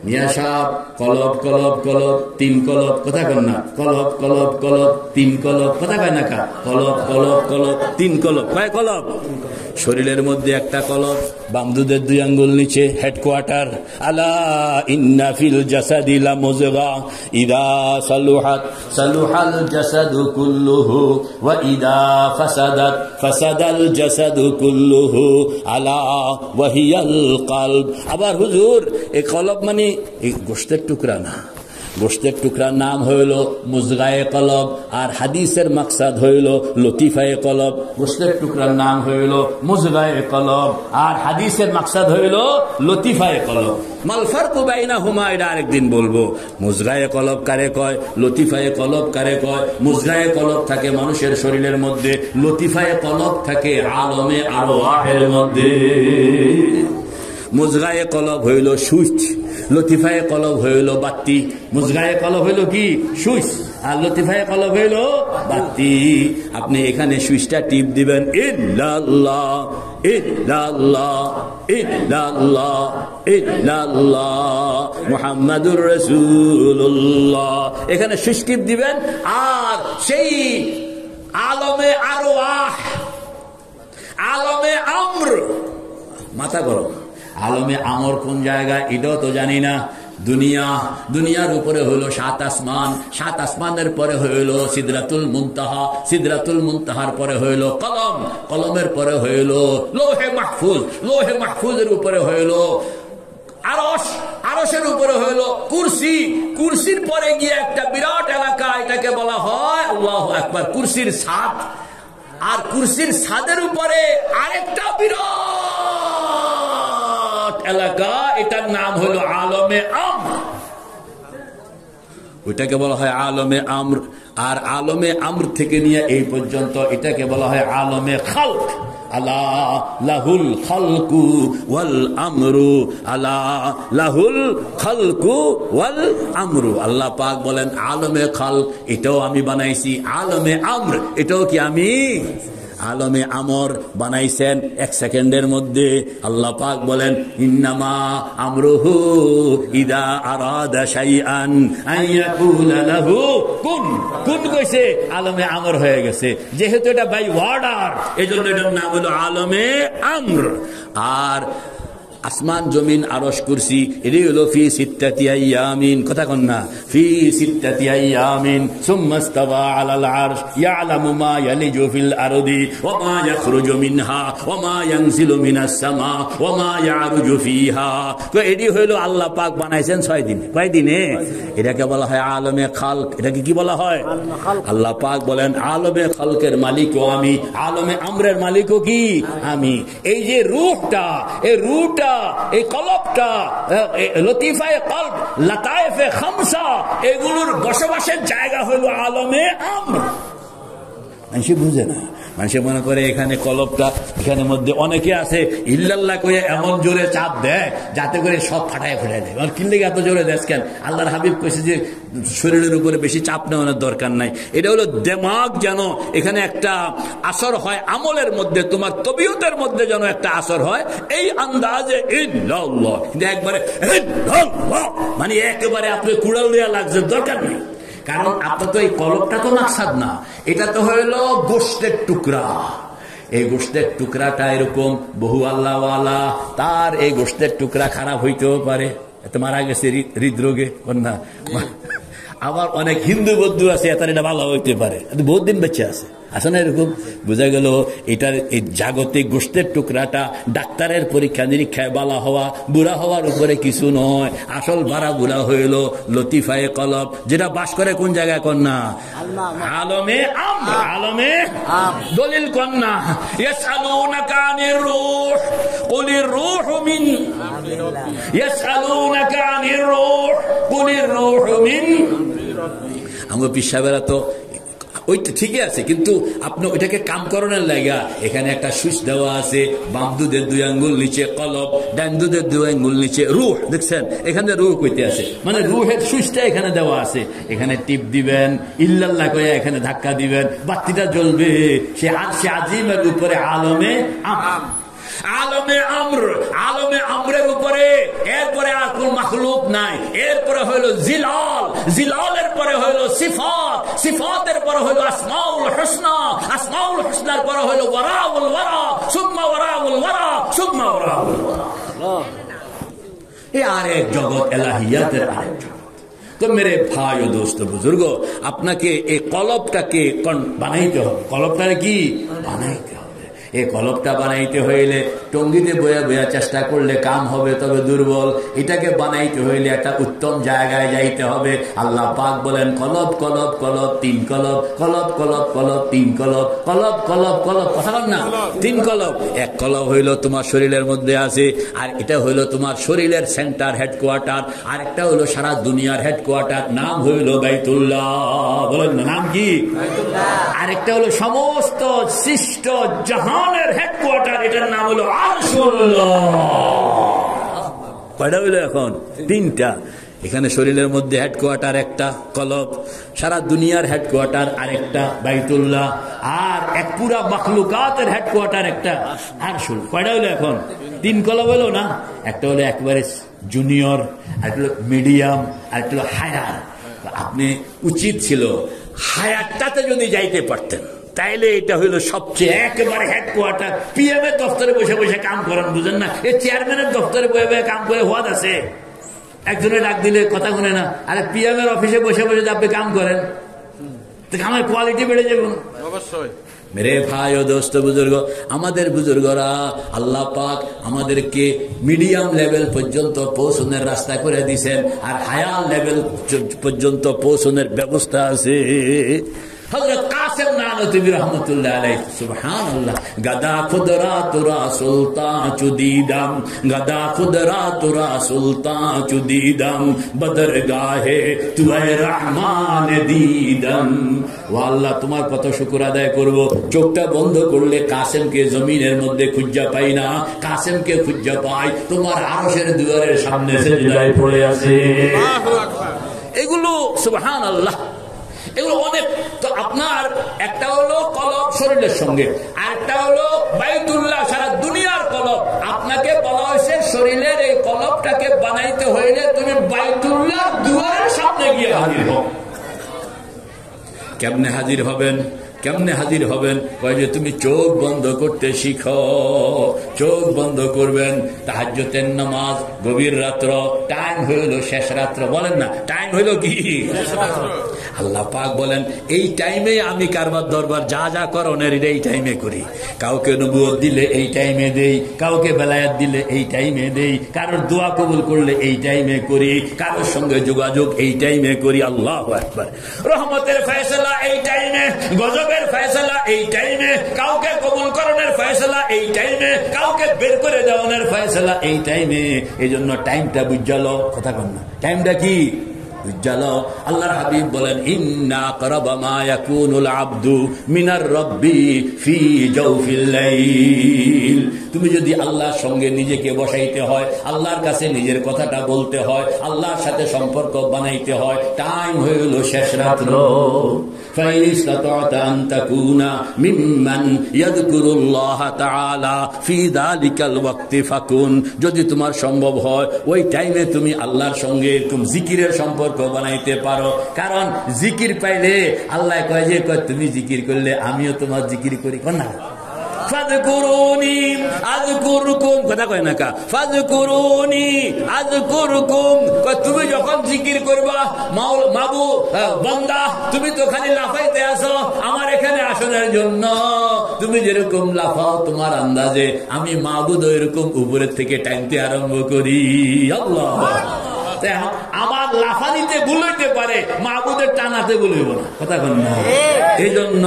মিয়া সাহেব, কলব কলব কলব 3 কলব, কথা কন না, কলব কলব কলব 3 কলব, কথা কয় না কা, কলব কলব কলব 3 কলব। কয় কলব? শরীরের মধ্যে একটা কলব, বামদুদের 2 আঙ্গুল নিচে হেডকোয়ার্টার। আলা ইন্না ফিল জাসাদি লামুযগা ইদা সালুহাত সালুহাল জাসাদু কুল্লুহু ওয়া ইদা ফাসাদাত ফাসাদাল জাসাদু কুল্লুহু আলা ওয়া হিয়াল কলব। আবার হুজুর, এই কলব মানে এই গোশতের টুকরা না। গোশতের টুকরার নাম হইল মুজগায়ে কলব, আর হাদিসের মাকসাদ হইল লতিফায়ে কলব। গোশতের টুকরার নাম হইল মুজগায়ে কলব, আর হাদিসের মাকসাদ হইল লতিফায়ে কলব। মাল ফারকু বাইনাহুমা, এটা আরেকদিন বলবো। মুজগায়ে কলব কারে কয়, লতিফায়ে কলব কারে কয়? মুজগায়ে কলব থাকে মানুষের শরীরের মধ্যে, লতিফায়ে কলব থাকে আলমে আরওয়াহের মধ্যে। মুজগায়ে কলব হইল সুইচ, লতিফায়ে কলব হইল বাতি। মুজগায়ে কলব হইল কি? সুইচ, আর লতিফায়ে কলব হইল বাতি। আপনি এখানে সুইচটা টিপ দিবেন, ইল্লাল্লাহ ইল্লাল্লাহ ইল্লাল্লাহ ইল্লাল্লাহ মুহাম্মাদুর রাসূলুল্লাহ, এখানে সুইচ টিপ দিবেন, আর সেই আলমে আরওয়াহ, আলমে আমর, মাথা গরম। আলমে আমর কোন জায়গায় এটাও তো জানি না। দুনিয়ার উপরে হইল 7 আসমান, 7 আসমানের পরে হইল সিদরাতুল মুনতাহা, সিদরাতুল মুনতাহার পরে হইল কলম, কলমের পরে হইল লৌহে মাহফুজ, লৌহে মাহফুজের উপরে হইল আরশ, আরশের উপরে হইল কুরসি, কুরসির পরে গিয়ে একটা বিরাট এলাকা, এটাকে বলা হয় আল্লাহু আকবার কুরসির ছাদ, আর কুরসির ছাদের উপরে আরেকটা বিরাট এলাকা, এটার নাম হলো আলমে আমর। ওইটাকে বলা হয় আলমে আমর। আর আলমে আমর থেকে নিয়ে এই পর্যন্ত এটাকে বলা হয় আলমে খালক। আলা লাহুল খালকু ওয়াল আমরু, আলা লাহুল খালকু ওয়াল আমরু। আল্লাহ পাক বলেন আলমে খালক এটাও আমি বানাইছি, আলমে আমর এটাও কি আমি? আলমে আমর বানাইছেন 1 সেকেন্ডের মধ্যে। আল্লাহ পাক বলেন ইন্নামা আমরুহু ইদা আরাদা শাইআন আন ইয়াকুলা লাহু কুন। কুন কইছে আলমে আমর হয়ে গেছে, যেহেতু এটা বাই ওয়ার্ডার, এজন্য এটার নাম হলো আলমে আমর। আর আসমান জমিন আরশ কুরসি এটি হলো ফি সিত্তাতি আইয়ামিন, কথা কন না, ফি সিত্তাতি আইয়ামিন সুম্মা ইস্তাওয়া আলাল আরশ ইয়ালামু মা ইয়ালিজু ফিল আরদি ওয়া মা ইয়াখরুজু মিনহা ওয়া মা ইয়ানজিলু মিনাস সামা ওয়া মা ইয়ারুজু ফিহা। তো এটি হলো আল্লাহ পাক বানাইছেন 6 দিনে। কয় দিনে? এটাকে বলা হয় আলমে খালক। এটাকে কি বলা হয়? আল্লাহ পাক বলেন আলমে খালকের মালিকও আমি, আলমে আমরের মালিকও কি আমি। এই যে রূহটা, এই রূহটা, এই কলবটা, লতিফায়ে কলব, লাতায়েফে খামসা, এগুলোর বসবাসের জায়গা হলো আলমে আমর। মানুষ বুঝে না। মানুষে মনে করে এখানে কলবটা, এখানে মধ্যে অনেকে আছে ইল্লাল্লাহ করে এমন জোরে চাপ দেয় যাতে করে সব ফাটায় দেয়। কিনলে এত জোরে দেশ কেন? আল্লাহর হাবিব কইছে যে শরীরের উপরে বেশি চাপ নেওয়ানোর দরকার নাই। এটা হলো দেমাগ, যেন এখানে একটা আসর হয় আমলের মধ্যে, তোমার তবিয়তের মধ্যে যেন একটা আসর হয়, এই আন্দাজে ইল্লাল্লাহ। কিন্তু একবারে মানে একেবারে আপনি কুড়াল দেওয়া লাগছে, দরকার নেই। কারণ আপনার তো এই কলবটা তো মাকসাদ না, এটা তো হইল গোশতের টুকরা। এই গোশতের টুকরাটা এরকম বহু আল্লাহওয়ালা, তার এই গোশতের টুকরা খারাপ হইতেও পারে, এত মারা গেছে হৃদরোগে না। আবার অনেক হিন্দু বৌদ্ধ আছে, এটার এটা ভালো হইতে পারে, বহুত দিন বেঁচে আছে, আসলে এরকম বোঝা গেল। এটার এই জাগতিক গোশতের টুকরাটা ডাক্তারের পরীক্ষা নিরীক্ষায় বালা হওয়া বুড়া হওয়ার উপরে কিছু নয়। আসল ভাড়া বুড়া হইল লতিফায়ে কলব, যেটা বাস করে কোন জায়গায় কন্যা আলমে আমর, আলমে দলিল কন্যা। ইয়াসআলুনাকা আনির রূহ কুলির রূহু মিন, ইয়াসআলুনাকা আনির রূহ কুলির রূহু মিন। আমরা পিসাবেরা তো ওইটা ঠিকই আছে, কিন্তু আপনি ওইটাকে কাম করানোর লাগা এখানে একটা সুইচ দেওয়া আছে, বাম দুধের 2 আঙ্গুল নিচে কলব, ডান দুধের 2 আঙ্গুল নিচে রূহ। দেখছেন এখানে রূহ কইতে আছে, মানে রূহের সুইচটা এখানে দেওয়া আছে। এখানে টিপ দিবেন, ইল্লাল্লাহ কইয়া এখানে ধাক্কা দিবেন, বাতিটা জ্বলবে। সে আজিমের উপরে আলমে আলমে আমর, আলমে আমরের উপরে এরপরে আর কোন মাখলুক নাই। এরপরে হইল জিলাল, জিলালের পরে হইল সিফাত, সিফাতের পরে হইল আসমাউল হুসনা, আসমাউল হুসনার পরে হইল ওয়ারাউল ওয়ারা, সুম্মা ওয়ারাউল ওয়ারা, সুম্মা ওয়ারাউল ওয়ারা। এই আরেক জগৎ, এলাহিয়াতের আরেক জগৎ। তো মেরে ভাই ও দোস্ত বুজুর্গ, আপনাকে এই কলবটাকে বানাইতে হবে। কলবটাকে কি বানাইতে হবে? এই কলবটা বানাইতে হইলে টঙ্গিতে বয়া বয়া চেষ্টা করলে কাম হবে, তবে দুর্বল। এটাকে বানাইতে হইলে একটা উত্তম জায়গায় যাইতে হবে। আল্লাহ পাক বলেন কলব কলব কলব 3 কলব, কলব কলব কলব 3 কলব, কলব কলব কলব, কথা বল না 3 কলব। এক কলব হইল তোমার শরীরের মধ্যে আছে, আর এটা হইল তোমার শরীরের সেন্টার, হেডকোয়ার্টার। আর একটা হইল সারা দুনিয়ার হেডকোয়ার্টার, নাম হইল বাইতুল্লাহ। বলেন না, নাম কি? আরেকটা হলো সমস্ত সৃষ্ট জাহানের হেডকোয়ার্টার, এটার নাম হলো আরশুল্লাহ। কয়টা হইলো এখন? 3টা। এখানে শরীরের মধ্যে হেডকোয়ার্টার একটা কলব, সারা দুনিয়ার হেডকোয়ার্টার আরেকটা বাইতুল্লাহ, আর এক পুরা মাখলুকাতের হেডকোয়ার্টার একটা আরশুল। কয়টা হইলো এখন? 3 কলব হইলো না? একটা হলো একবারে জুনিয়র, আরেকটা হলো মিডিয়াম, আরেকটা হলো হায়ার। আপনি উচিত ছিল হায়ারটাতে যদি যাইতে পারতেন, তাইলে এটা হইল সবচেয়ে একেবারে হেডকোয়ার্টার। পিএম এর দপ্তরে বসে বসে কাম করেন, বুঝেন না? এই চেয়ারম্যানের দপ্তরে বসে বসে কাম করে হওয়াদ আছে, একজনে ডাক দিলে কথা শুনে না। আরে পিএম এর অফিসে বসে বসে আপনি কাম করেন, আমার কোয়ালিটি বেড়ে যাবে অবশ্যই। মেরে ভাই ও দোস্ত বুজুর্গ, আমাদের বুজুর্গরা আল্লাহ পাক আমাদেরকে মিডিয়াম লেভেল পর্যন্ত পৌঁছনের রাস্তা করে দিয়েছেন, আর হায়ার লেভেল পর্যন্ত পৌঁছনের ব্যবস্থা আছে। হযরত কাসেম নানতুবি রহমাতুল্লাহ আলাইহি, সুবহানাল্লাহ। গাদা খুদরা তোরা সুলতান চুদিদাম, গাদা খুদরা তোরা সুলতান চুদিদাম, বদরগাহে তুয়ে রহমান দিদাম। ও আল্লাহ, তোমার কত শুকর আদায় করব। চোখটা বন্ধ করলে কাসেমকে জমিনের মধ্যে খুঁজা পাই না, কাসেমকে খুঁজা পাই তোমার আরশের দুয়ারের সামনে সিজদায় পড়ে আছে। এগুলো সুবহানাল্লাহ, এগুলো অনেক। তো আপনার একটা হলো কলব শরীরের সঙ্গে, আর একটা হলো বাইতুল্লাহ, সারা দুনিয়ার কলব। আপনাকে বলা হয়েছে শরীরের এই কলবটাকে বানাইতে হইলে তুমি বাইতুল্লাহ দুয়ারের সামনে গিয়ে হাজির হও। কেমনে হাজির হবেন? কেমনে হাজির হবেন? কয় যে তুমি চোখ বন্ধ করতে শিখো। চোখ বন্ধ করবেন, তাহাজ্জুদের নামাজ, গভীর রাত্র, টাইম হইল শেষ রাত্র। বলেন না, টাইম হইল কি? আল্লাহ পাক বলেন এই টাইমে আমি কারবার দরবার যা যা করণের এই টাইমে করি। কাউকে নবুয়ত দিলে এই টাইমে দেই, কাউকে বেলায়েত দিলে এই টাইমে দেই, কারোর দোয়া কবুল করলে এই টাইমে করি, কারোর সঙ্গে যোগাযোগ এই টাইমে করি। আল্লাহু আকবার। রহমতের ফয়সালা এই টাইমে, গজবের ফয়সালা এই টাইমে, কাউকে কবুল করণের ফয়সালা এই টাইমে, কাউকে বের করে দেওয়ানোর ফয়সালা এই টাইমে। এই জন্য টাইমটা বুঝালো, কথা কন না, টাইমটা কি জ্বালাও। আল্লাহর হাবিব বলেন, ইন্না আকরাবা মা ইয়াকুনুল আবদু মিনার রাব্বি ফি জাওফিল লাইল। তুমি যদি আল্লাহর সঙ্গে নিজেকে বসাইতে হয়, আল্লাহর কাছে নিজের কথাটা বলতে হয়, আল্লাহর সাথে সম্পর্ক বানাইতে হয়, টাইম হয়ে গেল শেষ রাত্র। ফাইন ইসতাতা'তা আন তাকুনা মিম্মান ইয়াযকুরুল্লাহ তাআলা ফি যালিকাল ওয়াক্তি ফাকুন। যদি তোমার সম্ভব হয় ওই টাইমে তুমি আল্লাহর সঙ্গে জিকিরের সম্পর্ক বানাইতে পারো। কারণ জিকির পাইলে আল্লাহ কয় যে তুমি জিকির করলে আমিও তোমার জিকির করি। কোন না ফাযকুরুনি আযকুরুকুম, কথা কয় না কা, ফাযকুরুনি আযকুরুকুম। তুমি যখন জিকির করবা, মাবুদ বান্দা তুমি তো খালি লাফাইতে আসো আমার এখানে আসনের জন্য। তুমি যেরকম লাফাও তোমার আন্দাজে, আমি মাবুদ এরকম উপরের থেকে টাইমতে আরম্ভ করি। আল্লাহ আমার লাফানিতে ভুল হইতে পারে, মাহবুদের টানাতে ভুলব না, কথা বল না। এই জন্য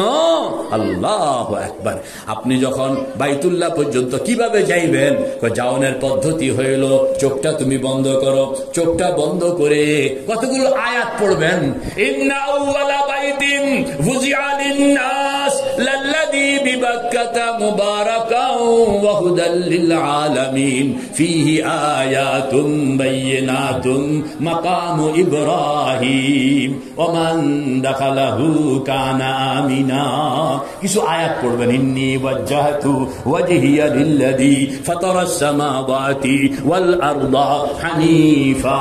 আল্লাহু আকবার। আপনি যখন বাইতুল্লাহ পর্যন্ত কিভাবে যাইবেন? যাওয়ানোর পদ্ধতি হইল চোখটা তুমি বন্ধ করো, চোখটা বন্ধ করে কতগুলো আয়াত পড়বেন। ইন্না আউওয়ালা বাইতিন ফুজিআ লিন-নাস লাল্লাযী বিবাক্কাতা মুবারাকান ওয়া হুদাল লিল আলামিন ফীহি আয়াতুম বাইয়িনাতুন মাকামু ইব্রাহিম ওয়া মান দাখালাহু কানা আমিনা। কিছু আয়াত পড়বেন। ইন্নী ওয়াজ্জাহতু ওয়াজহিয়া লিল্লাযী ফাতারাস সামাওয়াতি ওয়াল আরদা হানিফা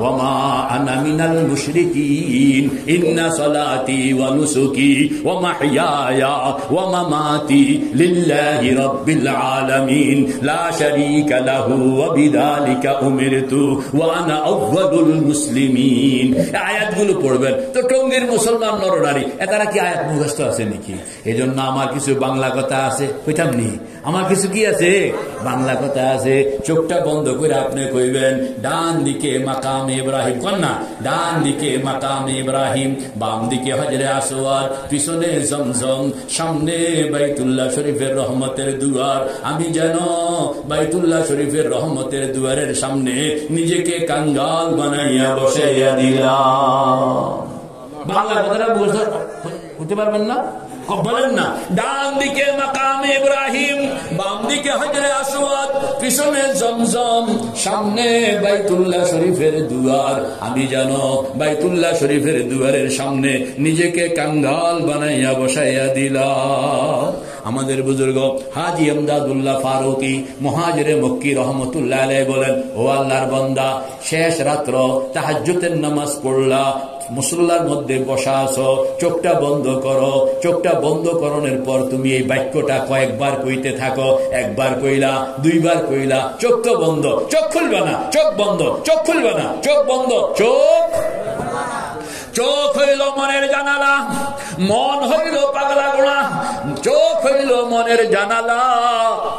ওয়া মা আনা মিনাল মুশরিকিন। ইন্না সালাতি ওয়া নুসুকি ওয়া মাহইয়ায়া ওয়া মামাতি লিল্লাহি রাব্বিল আলামিন লা শারীকা লাহু ওয়া বিযালিকা উমিরতু ওয়া আনা আউয়ালুল মুসলিমিন। আয়াতগুলো পড়বেন। তো টঙ্গীর মুসলমান নরনারী এটারা কি আয়াত মুখস্থ আছে নাকি? এজন্য আমার কিছু বাংলা কথা আছে, কইতাম নি? আমার কিছু কি আছে? বাংলা কথা আছে। চোখটা বন্ধ করে আপনি কইবেন, ডান দিকে মাকাম ইব্রাহিম, কোন না? ডান দিকে মাকাম ইব্রাহিম, বাম দিকে হজরে আসওয়াদ, পিছনে জমজম, সামনে বাইতুল্লাহ শরীফের রহমতের দুয়ার। আমি যেন বাইতুল্লাহ শরীফের রহমতের দুয়ারের সামনে নিজেকে কাঙ্গাল বানাইয়া বসাইয়া দিলাম। বাংলা কথাটা বুঝতে পারবেন না? বলেন না, ডান দিকে মাকাম ইব্রাহিম, বাম দিকে হজরে আসওয়াদ, পিছনে জমজম, সামনে বাইতুল্লাহ শরীফের দুয়ার। আমি যেন বাইতুল্লাহ শরীফের দুয়ারের সামনে নিজেকে কাঙ্গাল বানাইয়া বসাইয়া দিলাম। আমাদের বুজুর্গ হাজী আমদাদুল্লাহ ফারুকী মুহাজিরে মক্কি রহমতুল্লাহ আলাইহি বলেন, ও আল্লাহর বান্দা, শেষ রাত্র তাহাজ্জুদের নামাজ পড়লা, মুসল্লার মধ্যে বসা আছো, চোখটা বন্ধ করো। চোখটা বন্ধ করণের পর তুমি এই বাক্যটা কয়েকবার কইতে থাকো। একবার কইলা, দুইবার কইলা, চোখ তো বন্ধ, চোখ খুলবে না, চোখ বন্ধ, চোখ খুলবে না, চোখ বন্ধ, চোখ হইল মনের জানালা, মন হইল পাগলা গোড়া। চোখ হইল মনের জানালা,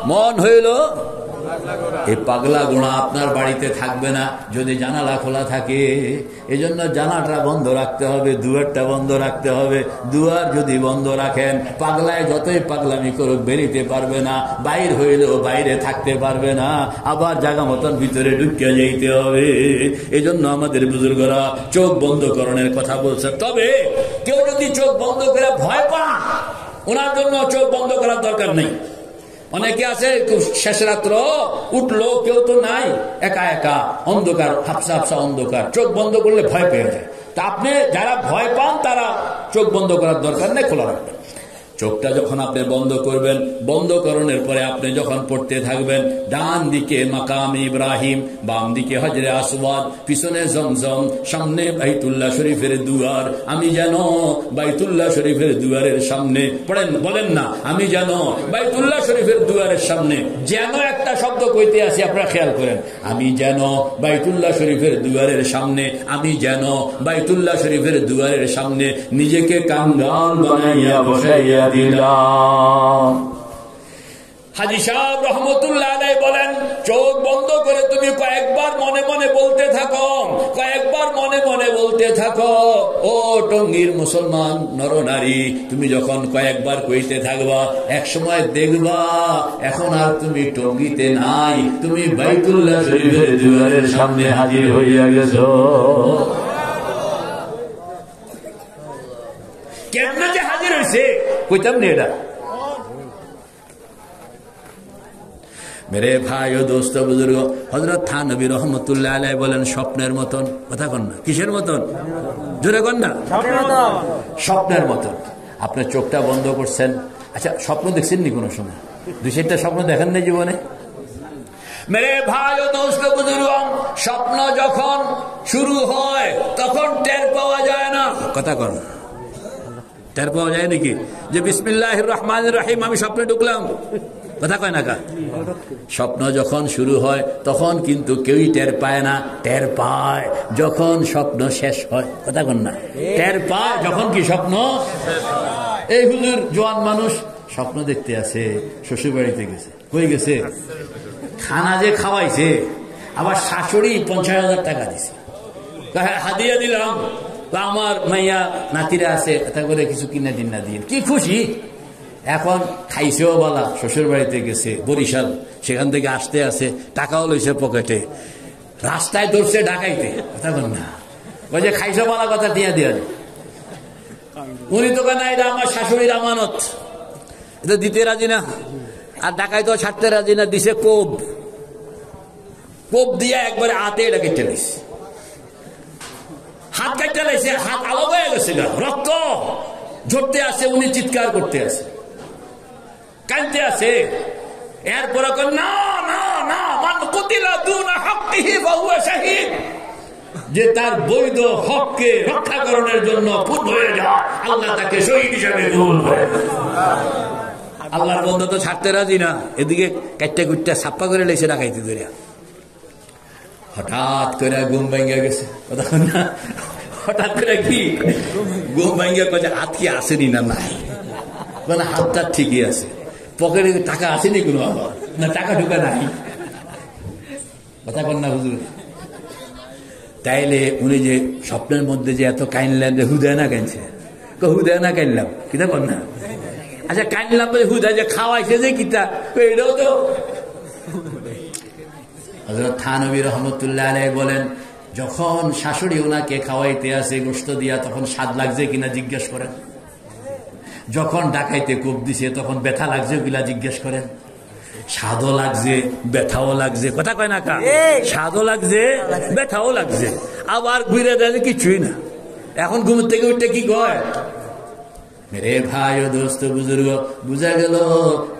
মন হইল এই পাগলা গোড়া। আপনার বাড়িতে থাকবে না যদি জানালা খোলা থাকে। এজন্য জানালাটা বন্ধ রাখতে হবে, দুয়ারটা বন্ধ রাখতে হবে। দুয়ার যদি বন্ধ রাখেন, পাগলায় যতই পাগলামি করুক বেরিতে পারবে না, বাইর হইলেও বাইরে থাকতে পারবে না, আবার জায়গা মতন ভিতরে ঢুকিয়ে যাইতে হবে। এজন্য আমাদের বুজুর্গরা চোখ বন্ধ করণের কথা বলছে। তবে কেউ যদি চোখ বন্ধ করে ভয় পান, ওনার জন্য চোখ বন্ধ করার দরকার নেই। অনেকে আছে শেষ রাত্র উঠলো, কেউ তো নাই, একা একা অন্ধকার, হাফসা হাফসা অন্ধকার, চোখ বন্ধ করলে ভয় পেয়ে যায়। তা আপনি যারা ভয় পান তারা চোখ বন্ধ করার দরকার নেই, খোলা রাখবেন। চোখটা যখন আপনি বন্ধ করবেন, বন্ধ করণের পরে আপনি যখন পড়তে থাকবেন, ডান দিকে মাকাম ইব্রাহিম, বাম দিকে হজরে আসওয়াদ, পিছনে জমজম, সামনে বাইতুল্লাহ শরীফের দুয়ার। আমি যেন বাইতুল্লাহ শরীফের দুয়ারের সামনে পড়েন, বলেন না, আমি যেন বাইতুল্লাহ শরীফের দুয়ারের সামনে, যেন একটা শব্দ কইতে আসি, আপনারা খেয়াল করেন, আমি যেন বাইতুল্লাহ শরীফের দুয়ারের সামনে, আমি যেন বাইতুল্লাহ শরীফের দুয়ারের সামনে নিজেকে কাঙ্গাল বানাইয়া বসাইয়া দিলাম। হাজী সাহেব রহমতুল্লাহ আলাইহি বলেন, চোখ বন্ধ করে তুমি কয়েকবার মনে মনে বলতে থাকো, কয়েকবার মনে মনে বলতে থাকো। ও টঙ্গীর মুসলমান নরনারী, তুমি যখন কয়েকবার কইতে থাকবা, এক সময় দেখবা এখন আর তুমি টঙ্গীতে নাই, তুমি বাইতুল্লাহ শরীফের দুয়ারের সামনে হাজির হইয়া গেছো। কইতাম না এটা। মেরে ভাই ও দোস্ত বুজুর্গ, হযরত থানভী রহমতুল্লাহ আলাইহি বলেন স্বপ্নের মতন। কথা কন না, কিসের মতন? জোরে কন না। স্বপ্নের মতন। আপনার চোখটা বন্ধ করছেন। আচ্ছা, স্বপ্ন দেখছেন নি কোনো সময়? 2-4টা স্বপ্ন দেখেন না জীবনে? মেরে ভাই ও দোস্ত বুজুর্গ, স্বপ্ন যখন শুরু হয় তখন টের পাওয়া যায় না। কথা কন, টের পাওয়া যায় নাকি যে বিসমিল্লাহির রহমানির রহিম আমি স্বপ্নে ঢুকলাম? কথা কয় না কা? স্বপ্ন যখন শুরু হয় তখন কিন্তু কেউই টের পায় না। টের পায় যখন স্বপ্ন শেষ হয়। কথা কন না, টের পায় যখন কি স্বপ্ন। এই হুজুর জওয়ান মানুষ স্বপ্ন দেখতে আছে, শ্বশুর বাড়িতে গেছে। কই গেছে? খানা যে খাওয়াইছে, আবার শাশুড়ি 50,000 টাকা দিছে, হাদিয়া দিলাম, আমার মাইয়া নাতিরা আছে, এটা করে কিছু কিনা দিন না দিয়ে কি খুশি। এখন খাইছেও বলা, শ্বশুর বাড়িতে গেছে বরিশাল, সেখান থেকে আসতে আসে টাকাও লইছে পকেটে, রাস্তায় ধরছে ডাকাইতে। কথা বল না, ওই যে খাইছে বলা কথা দিয়ে দিয়ে উনি তো কেন, এটা আমার শাশুড়ির আমানত, এটা দিতে রাজি না, আর ডাকাইতেও ছাড়তে রাজি না। দিছে কোপ, কোপ দিয়ে একবারে হাতে এটা কেটে লাইছে, হাত কেটে লাইছে, হাত আলাদা হয়ে গেছে, রক্ত ঝরতে আছে, উনি চিৎকার করতে আছে, কাঁদতে আছে। এরপরে না না না, মান কুতিলা দুনা হাক্কিহি ফাহুয়া শাহীদ, যে তার বৈধ হককে রক্ষাকরণের জন্য খুন হয়ে যায়, আল্লাহ তাকে শহীদ হিসেবে কবুল করে। আল্লাহর বন্ধু তো ছাড়তে রাজি না, এদিকে কাটটা কুটটা ছাপ্পা করে লেছে ডাকাইতে ধরে। হঠাৎ করে ঘুম ভাঙ্গা গেছে। না, হঠাৎ করে কি ঘুম ভাঙ্গা কয়ে হাত কি আসেনি না? নাই, মানে হাতটা ঠিকই আছে, পকেটে টাকা আসেনি কোনো, আবার না টাকা ঢুকা নাই। কথা কন না হুজুর? তাইলে উনি যে স্বপ্নের মধ্যে যে এত কাইনলেন, যে হুদায় না কাইনছে, হুদায় না কাইনলাম, কিতা কন না? আচ্ছা কাইনলাম বলে হুদা যে খাওয়াইছে যে কিতা, এটাও তো। হযরত থানভী রহমতুল্লাহ আলাইহি বলেন, যখন শাশুড়ি ওনাকে খাওয়াইতে আসে গোশত দিয়া, তখন স্বাদ লাগছে কিনা জিজ্ঞেস করেন। যখন ডাকাইতে কোপ দিছে তখন ব্যথা লাগছে কিনা জিজ্ঞেস করেন। স্বাদও লাগছে, ব্যথাও লাগছে। কথা কয় না কা? স্বাদও লাগছে, ব্যথাও লাগছে। আবার ঘুরে দেয় কিছুই না। এখন ঘুম থেকে উঠতে কি কয়? মেরে ভাই ও দোস্ত বুজুর্গ, বুঝা গেল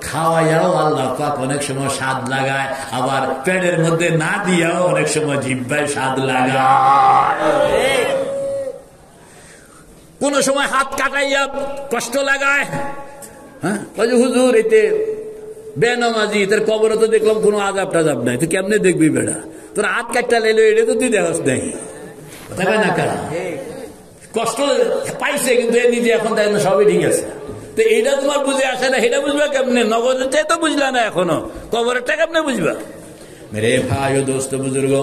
খাওয়াইয়াও আল্লাহ পাক অনেক সময় স্বাদ লাগায়, আবার পেটের মধ্যে না দিয়াও অনেক সময় জিহ্বায় স্বাদ লাগায়। কোন সময় হাত কাটাইয়া কষ্ট লাগায়। হ্যাঁ, হুজুর এতে বেনামাজি, তোর কবরে তো দেখলাম কোনো আজাব টাজাব নাই, তুই কেমনে দেখবি বেড়া? তোর হাত কাটটা লেলো, এটা তো তুই দেখাস নাই। না কারা কষ্ট পাইছে, কিন্তু এ নিজে এখন তাই না, সবই ঠিক আছে। তো এইটা তোমার বুঝে আসে না, এটা বুঝবা কেমনে? নগদের তো বুঝলা না, এখনো কবরেরটা কেমনে বুঝবা? মেরে ভাই ও দোস্ত বুজুর্গ,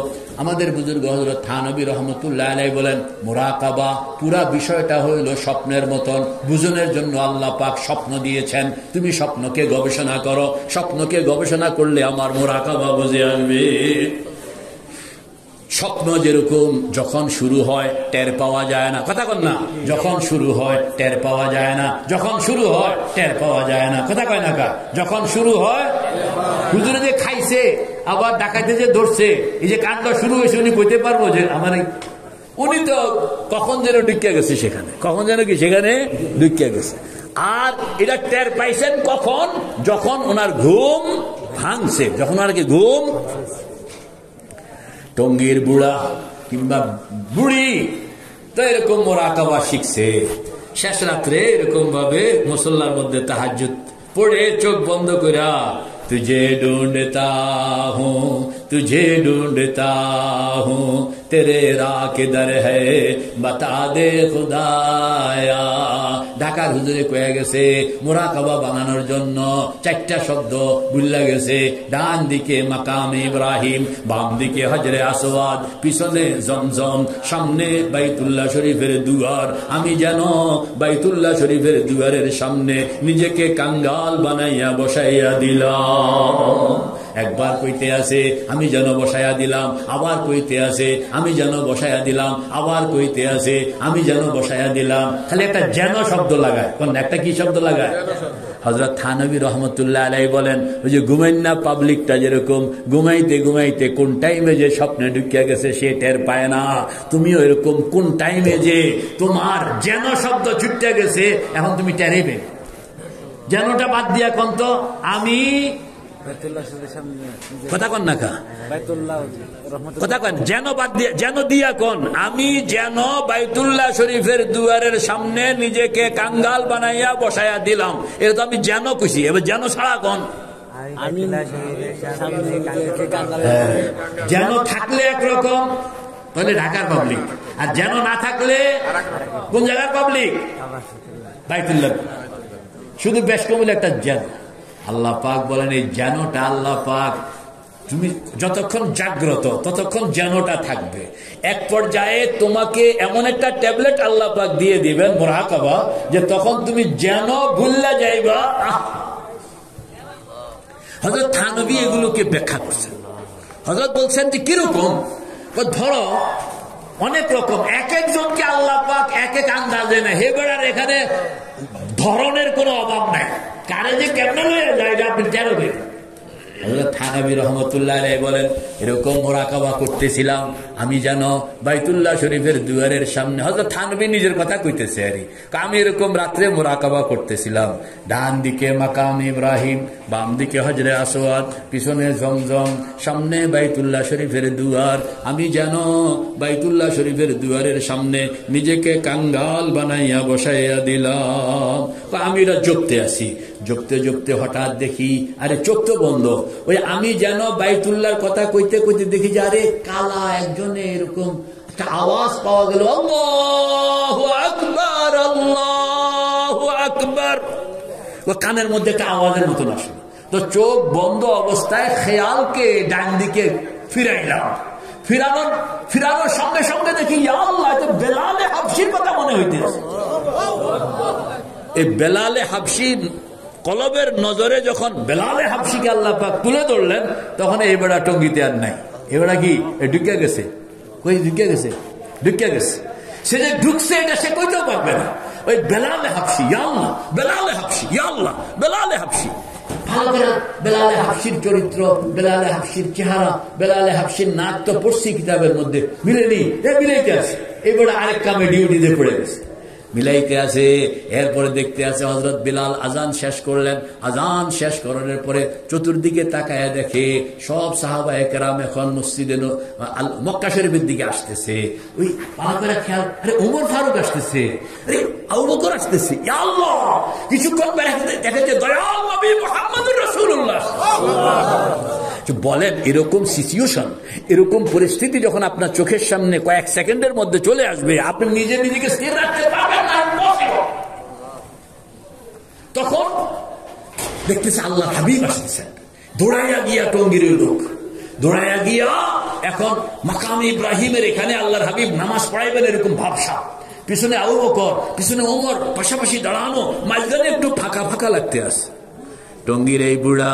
আমাদের বুজুর্গ হযরত থানভী রহমতুল্লাহ আলাইহি বলেন, মুরাকাবা পুরা বিষয়টা হইল স্বপ্নের মতন। বুঝনের জন্য আল্লাহ পাক স্বপ্ন দিয়েছেন। তুমি স্বপ্নকে গবেষণা করো, স্বপ্নকে গবেষণা করলে আমার মুরাকাবা বুঝে আসবে। স্বপ্ন যেরকম যখন শুরু হয় টের পাওয়া যায় না। কথা কন না, যখন শুরু হয় টের পাওয়া যায় না, যখন শুরু হয় টের পাওয়া যায় না। কথা কয় না কা? যখন শুরু হয়, হুজুরে যে খাইছে আবার ডাকাইতে যে ধরছে, এই যে কাণ্ড শুরু হয়েছে, উনি কইতে পারবো যে আমার, উনি তো কখন যেন ঢুকিয়া গেছে সেখানে, কখন যেন কি সেখানে ঢুকিয়া গেছে। আর এটা টের পাইছেন কখন? যখন ওনার ঘুম ভাঙছে, যখন আর কি ঘুম। টঙ্গীর বুড়া কিংবা বুড়ি তো এরকম মুরাকাবা শিখছে, শেষ রাত্রে এরকম ভাবে মুসল্লার মধ্যে তাহাজ্জুদ পড়ে চোখ বন্ধ কইরা, तुझे ढूंढता हूँ तुझे ढूंढता हूँ तेरे राह किधर है बता दे खुदाया। ঢাকার হুজুরে কয়ে গেছে মুরাকাবা বানানোর জন্য 4টা শব্দ ভুলে গেছে। ডান দিকে মাকামে ইব্রাহিম, বাম দিকে হজরে আসওয়াদ, পিছনে জমজম, সামনে বাইতুল্লাহ শরীফের দুয়ার। আমি যেন বাইতুল্লাহ শরীফের দুয়ারের সামনে নিজেকে কাঙ্গাল বানাইয়া বসাইয়া দিলাম। একবার কইতে আছে আমি যেন বসায়া দিলাম, আবার কইতে আছে আমি যেন বসায়া দিলাম, আবার কইতে আছে আমি যেন বসায়া দিলাম। খালি একটা যেন শব্দ লাগায়, কোন একটা কি শব্দ লাগায়? হযরত থানভী রহমতুল্লাহ আলাইহি বলেন, ওই যে ঘুমাইন না পাবলিকটা যেরকম ঘুমাইতে ঘুমাইতে কোন টাইমে যে স্বপ্নে ঢুকিয়া গেছে সে টের পায় না, তুমিও এরকম কোন টাইমে যে তোমার যেন শব্দ ছুটে গেছে এখন তুমি টেরেবে। যেনটা বাদ দিয়া কোন তো আমি কথা কন না কা কথা কন, যেন বাদ দিয়া যেন দিয়া কোন আমি যেন বাইতুল্লাহ শরীফের দুয়ারের সামনে নিজেকে কাঙ্গাল বানাইয়া বসাইয়া দিলাম, এটা তো আমি যেন কইছি। এবার যেন ছাড়া কোন যেন থাকলে একরকম তাহলে ঢাকার পাবলিক, আর যেন না থাকলে কোন জায়গার পাবলিক? বাইতুল্লাহ। শুধু বেশ কমিল একটা যেন। আল্লাহ পাক বলেন এই যেনটা আল্লাহ পাক তুমি যতক্ষণ জাগ্রত ততক্ষণ যেনটা থাকবে। এক পর্যায়ে তোমাকে এমন একটা ট্যাবলেট আল্লাহ পাক দিয়ে দিবেন মুরাকাবা, যে তখন তুমি যেন ভুল্লা যাইবা। হযরত থানভী এগুলোকে ব্যাখ্যা করছেন। হযরত বলছেন যে কিরকম, ধরো অনেক রকম, এক একজনকে আল্লাহ পাক এক এক আন্দাজে না হেবেড়ার এখানে ধরনের কোনো অভাব নাই, কারে যে কেমন লইয়া যায় আপনি টেরবে। হযরত থানভী রাহমাতুল্লাহ আলাইহি বলেন এরকম মুরাকাবা করতেছিলাম আমি যেন বাইতুল্লাহ শরীফের দুয়ারের সামনে। হযরত থানভী নিজের কথা কইতেছে, আরে আমি এরকম রাত্রে মুরাকাবা করতেছিলাম, ডান দিকে মাকাম ইব্রাহিম, বাম দিকে হজরে আসওয়াদ, পিছনে জমজম, সামনে বাইতুল্লাহ শরীফের দুয়ার। আমি যেন বাইতুল্লাহ শরীফের দুয়ারের সামনে নিজেকে কাঙ্গাল বানাইয়া বসাইয়া দিলাম। আমি এটা জপতে আসি, জপতে জপতে হঠাৎ দেখি আরে চোখ তো বন্ধ, ওই আমি যেন বাইতুল্লাহর কথা কইতে কইতে দেখি যে আরে কালা একজনে এরকম একটা আওয়াজ পাওয়া গেল, আল্লাহু আকবার আল্লাহু আকবার। ও কানের মধ্যে একটা আওয়াজের মতন আসলো, তো চোখ বন্ধ অবস্থায় খেয়ালকে ডান দিকে ফিরাইলাম। ফিরানোর সঙ্গে সঙ্গে দেখি ইয়া আল্লাহ, তো বেলালে হাবশির কথা মনে হইতেছে। এই বেলালে হাবশি কলবের নজরে যখন বেলালে হাবশিকে আল্লাহ পাক তুলে ধরলেন, তখন এই বেড়া টঙ্গিতে আর নাই। এ বেড়া কি ঢুকে গেছে, কই ঢুকে গেছে, ঢুকে গেছে। সে যে ঢুকছে এটা সে কইতেও পারবে না। ওই বেলালে হাবশি ইয়া আল্লাহ, বেলালে হাবশি ইয়া আল্লাহ, বেলালে হাবশি। ভালো করে বেলালে হাবশির চরিত্র, বেলালে হাবশির চেহারা, বেলালে হাবশির নাক তো পড়ছি কিতাবের মধ্যে, মিলেনি, মিলাইতে আছে। এবারে আরেক কামে ডিউটিতে পড়ে গেছে, মিলাইতে আছে। এরপরে দেখতে আছে হযরত বিলাল আজান শেষ করলেন। আজান শেষ করার পরে চতুর্দিকে তাকায় দেখে সব সাহাবায়ে কেরাম এখন মসজিদে মক্কা শরীফের দিকে আসতেছে। ওই ভালো করে খেয়াল, আরে ওমর ফারুক আসতেছে, আরে আবু বকর আসতেছে। ইয়া আল্লাহ, কিছুক্ষণ দেখা যায় দয়াল নবী মুহাম্মদুর রাসূলুল্লাহ। বলেন এরকম সিচুয়েশন, এরকম পরিস্থিতি যখন আপনার চোখের সামনে কয়েক সেকেন্ডের মধ্যে চলে আসবে, আপনি নিজেকে স্থির রাখতে পারবেন না। তখন দেখতেছে আল্লাহ হাবিব আসতেছেন, দৌড়াইয়া গিয়া টঙ্গির লোক দৌড়াইয়া গিয়া এখন মাকাম ইব্রাহিমের এখানে আল্লাহর হাবিব নামাজ পড়াইবেন এরকম ভাবসা। পিছনে আবু বকর, পিছনে ওমর পাশাপাশি দাঁড়ানো, মাঝখানে একটু ফাঁকা ফাঁকা লাগতে আসে। টঙ্গির এই বুড়া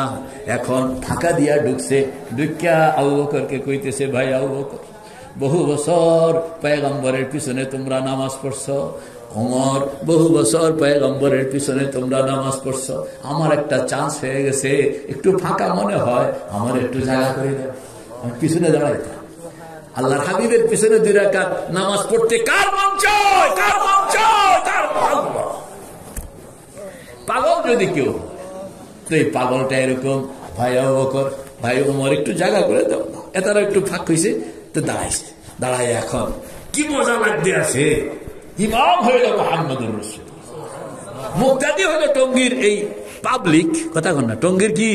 এখন ফাঁকা দিয়া ঢুকছে, ঢুকিয়া আবু বকরকে কইতেছে, ভাই আবু বকর, বহু বছর পয়গম্বরের পিছনে তোমরা নামাজ পড়ছো, ওমর বহু বছর পয়গম্বরের পিছনে তোমরা নামাজ পড়ছো, আমার একটা চান্স হয়ে গেছে, একটু ফাঁকা মনে হয়, আমার একটু জায়গা করে দাও, আমি পিছনে দাঁড়াইতাম। আল্লাহর হাবিবের পিছনে 2 রাকাত নামাজ পড়তে কার মন চায়, কার মন চায়, কার পাগল যদি কেউ, তো এই পাগলটা এরকম, ভাই আবু বকর, ভাই ওমর একটু জায়গা করে দাও, এটারও একটু ফাঁক হয়েছে, তো দাঁড়াইছে। দাঁড়ায় এখন কি মজা লাগতে আছে, ইমাম হইল মুহাম্মদুর রাসূল, মুক্তাদি হইল টঙ্গীর এই পাবলিক। কথা কন না, টঙ্গীর কি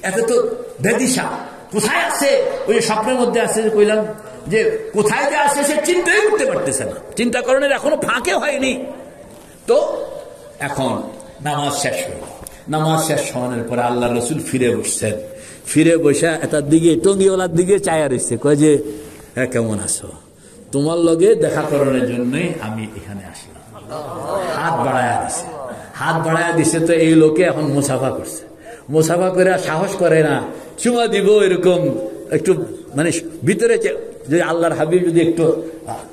এত তো বেদিশা, কোথায় আছে ওই স্বপ্নের মধ্যে আছে, কইলাম যে কোথায় যে আছে সে চিন্তাই করতে পারতেছে না, চিন্তা করণের এখনো ফাঁকে হয়নি। তো এখন নামাজ শেষ হইল, নামাজ শেষ হওয়ার পরে আল্লাহ রসুল ফিরে বসছেন। ফিরে বসে এটার দিকে টঙ্গিওয়ালার দিকে চায়া রয়েছে, কয় যে হ্যাঁ কেমন আছো, তোমার লগে দেখা করানোর জন্যই আমি এখানে আসলাম। হাত বাড়ায়া দিছে, হাত বাড়ায়া দিছে, তো এই লোকে এখন মুসাফা করছে। মুসাফা করে সাহস করে না, চুমা দিব এরকম একটু মানে ভিতরে যে আল্লাহর হাবিব যদি একটু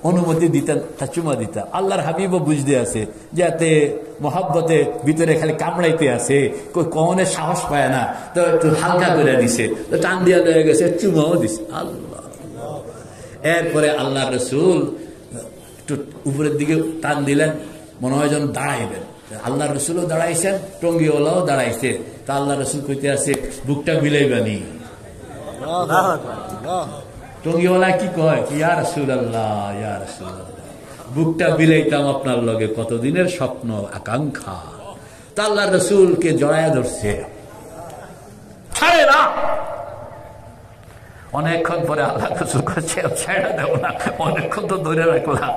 অনুমতি দিতেন তা চুমা দিতাম। আল্লাহর হাবিবও বুঝতে আছে যাতে মহাব্বতে ভিতরে খালি কামড়াইতে আছে, কখনো সাহস পায় না, তো একটু হালকা করে দিছে, তো টান দিয়া হয়ে গেছে, চুমাও দিছে। আল্লাহ, এরপরে আল্লাহ রসুল একটু উপরের দিকে টান দিলেন, মনে হয় যেন দাঁড়াইবেন। আল্লাহ রসুলও দাঁড়াইছেন, টঙ্গিওয়ালাও দাঁড়াইছে। তা আল্লাহ রসুল কইতে আছে বুকটা মিলাইবানি। টঙ্গিওয়ালা কি কয়, ইয়া রাসূলুল্লাহ, ইয়া রাসূলুল্লাহ, বুকটা বিলাইতাম আপনার লগে, কতদিনের স্বপ্ন আকাঙ্ক্ষা। তা আল্লাহ রসুলকে জড়ায়া ধরছে, ছাড়ে না। অনেকক্ষণ পরে আল্লাহ রসুল ছেড়ে দেব না, অনেকক্ষণ তো ধরে রাখলাম,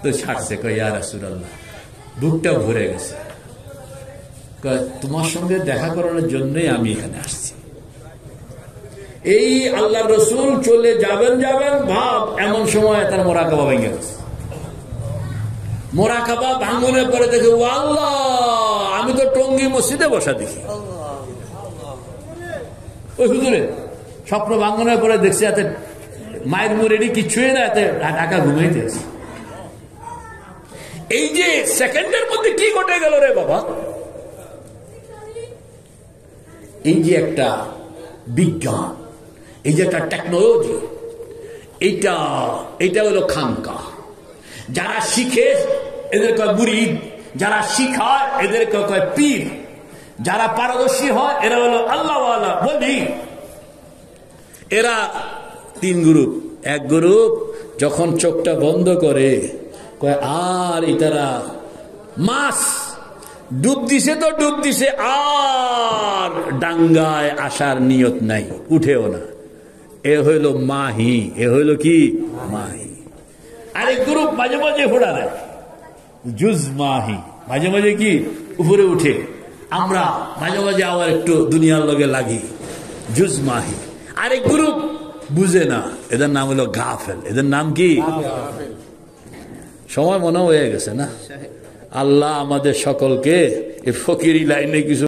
তো ছাড়ছে। কয় ইয়া রাসূলুল্লাহ, বুকটা ভরে গেছে, তোমার সঙ্গে দেখা করানোর জন্যই আমি এখানে আসছি। এই আল্লাহ রসুল চলে যাবেন ভাব, এমন সময় তার মোরাকাবা ভেঙে গেছে। মোরাকাবা ভাঙনের পরে দেখে, ও আল্লাহ, আমি তো টঙ্গী মসজিদে বসা দেখি। ওই হুজুরে স্বপ্ন ভাঙনের পরে দেখছি এতে মায়ের মুরেডি কিছুই না, এতে ঢাকা ঘুমাইতে আছে। এই যে সেকেন্ডের মধ্যে কি ঘটে গেল রে বাবা! এই যে একটা বিজ্ঞান, এই যে একটা টেকনোলজি, এইটা হলো খানকা। যারা শিখে এদের কয় মুরিদ, যারা শিখায় এদের কয় পীর, যারা পারদর্শী হয় এরা হলো আল্লাহওয়ালা বলি। এরা তিন গ্রুপ। এক গ্রুপ যখন চোখটা বন্ধ করে কয় আর ইতারা মাছ ডুব দিছে তো ডুব দিছে, আর ডাঙ্গায় আসার নিয়ত নাই, উঠেও না। এ হইল মাহি, এ হইল কি মাহি। আরেক গ্রুপ মাঝে মাঝে ফোড়া দেয়, জুজ মাহি, মাঝে মাঝে কি উপরে উঠে, আমরা মাঝে মাঝে আবার একটু দুনিয়ার লগে লাগি, জুজ মাহি। আরেক গ্রুপ বুঝে না, এদের নাম হলো গাফেল। এদের নাম কি? সময় মনে হয়ে গেছে না? আল্লাহ আমাদের সকলকে এই ফকিরি লাইনে কিছু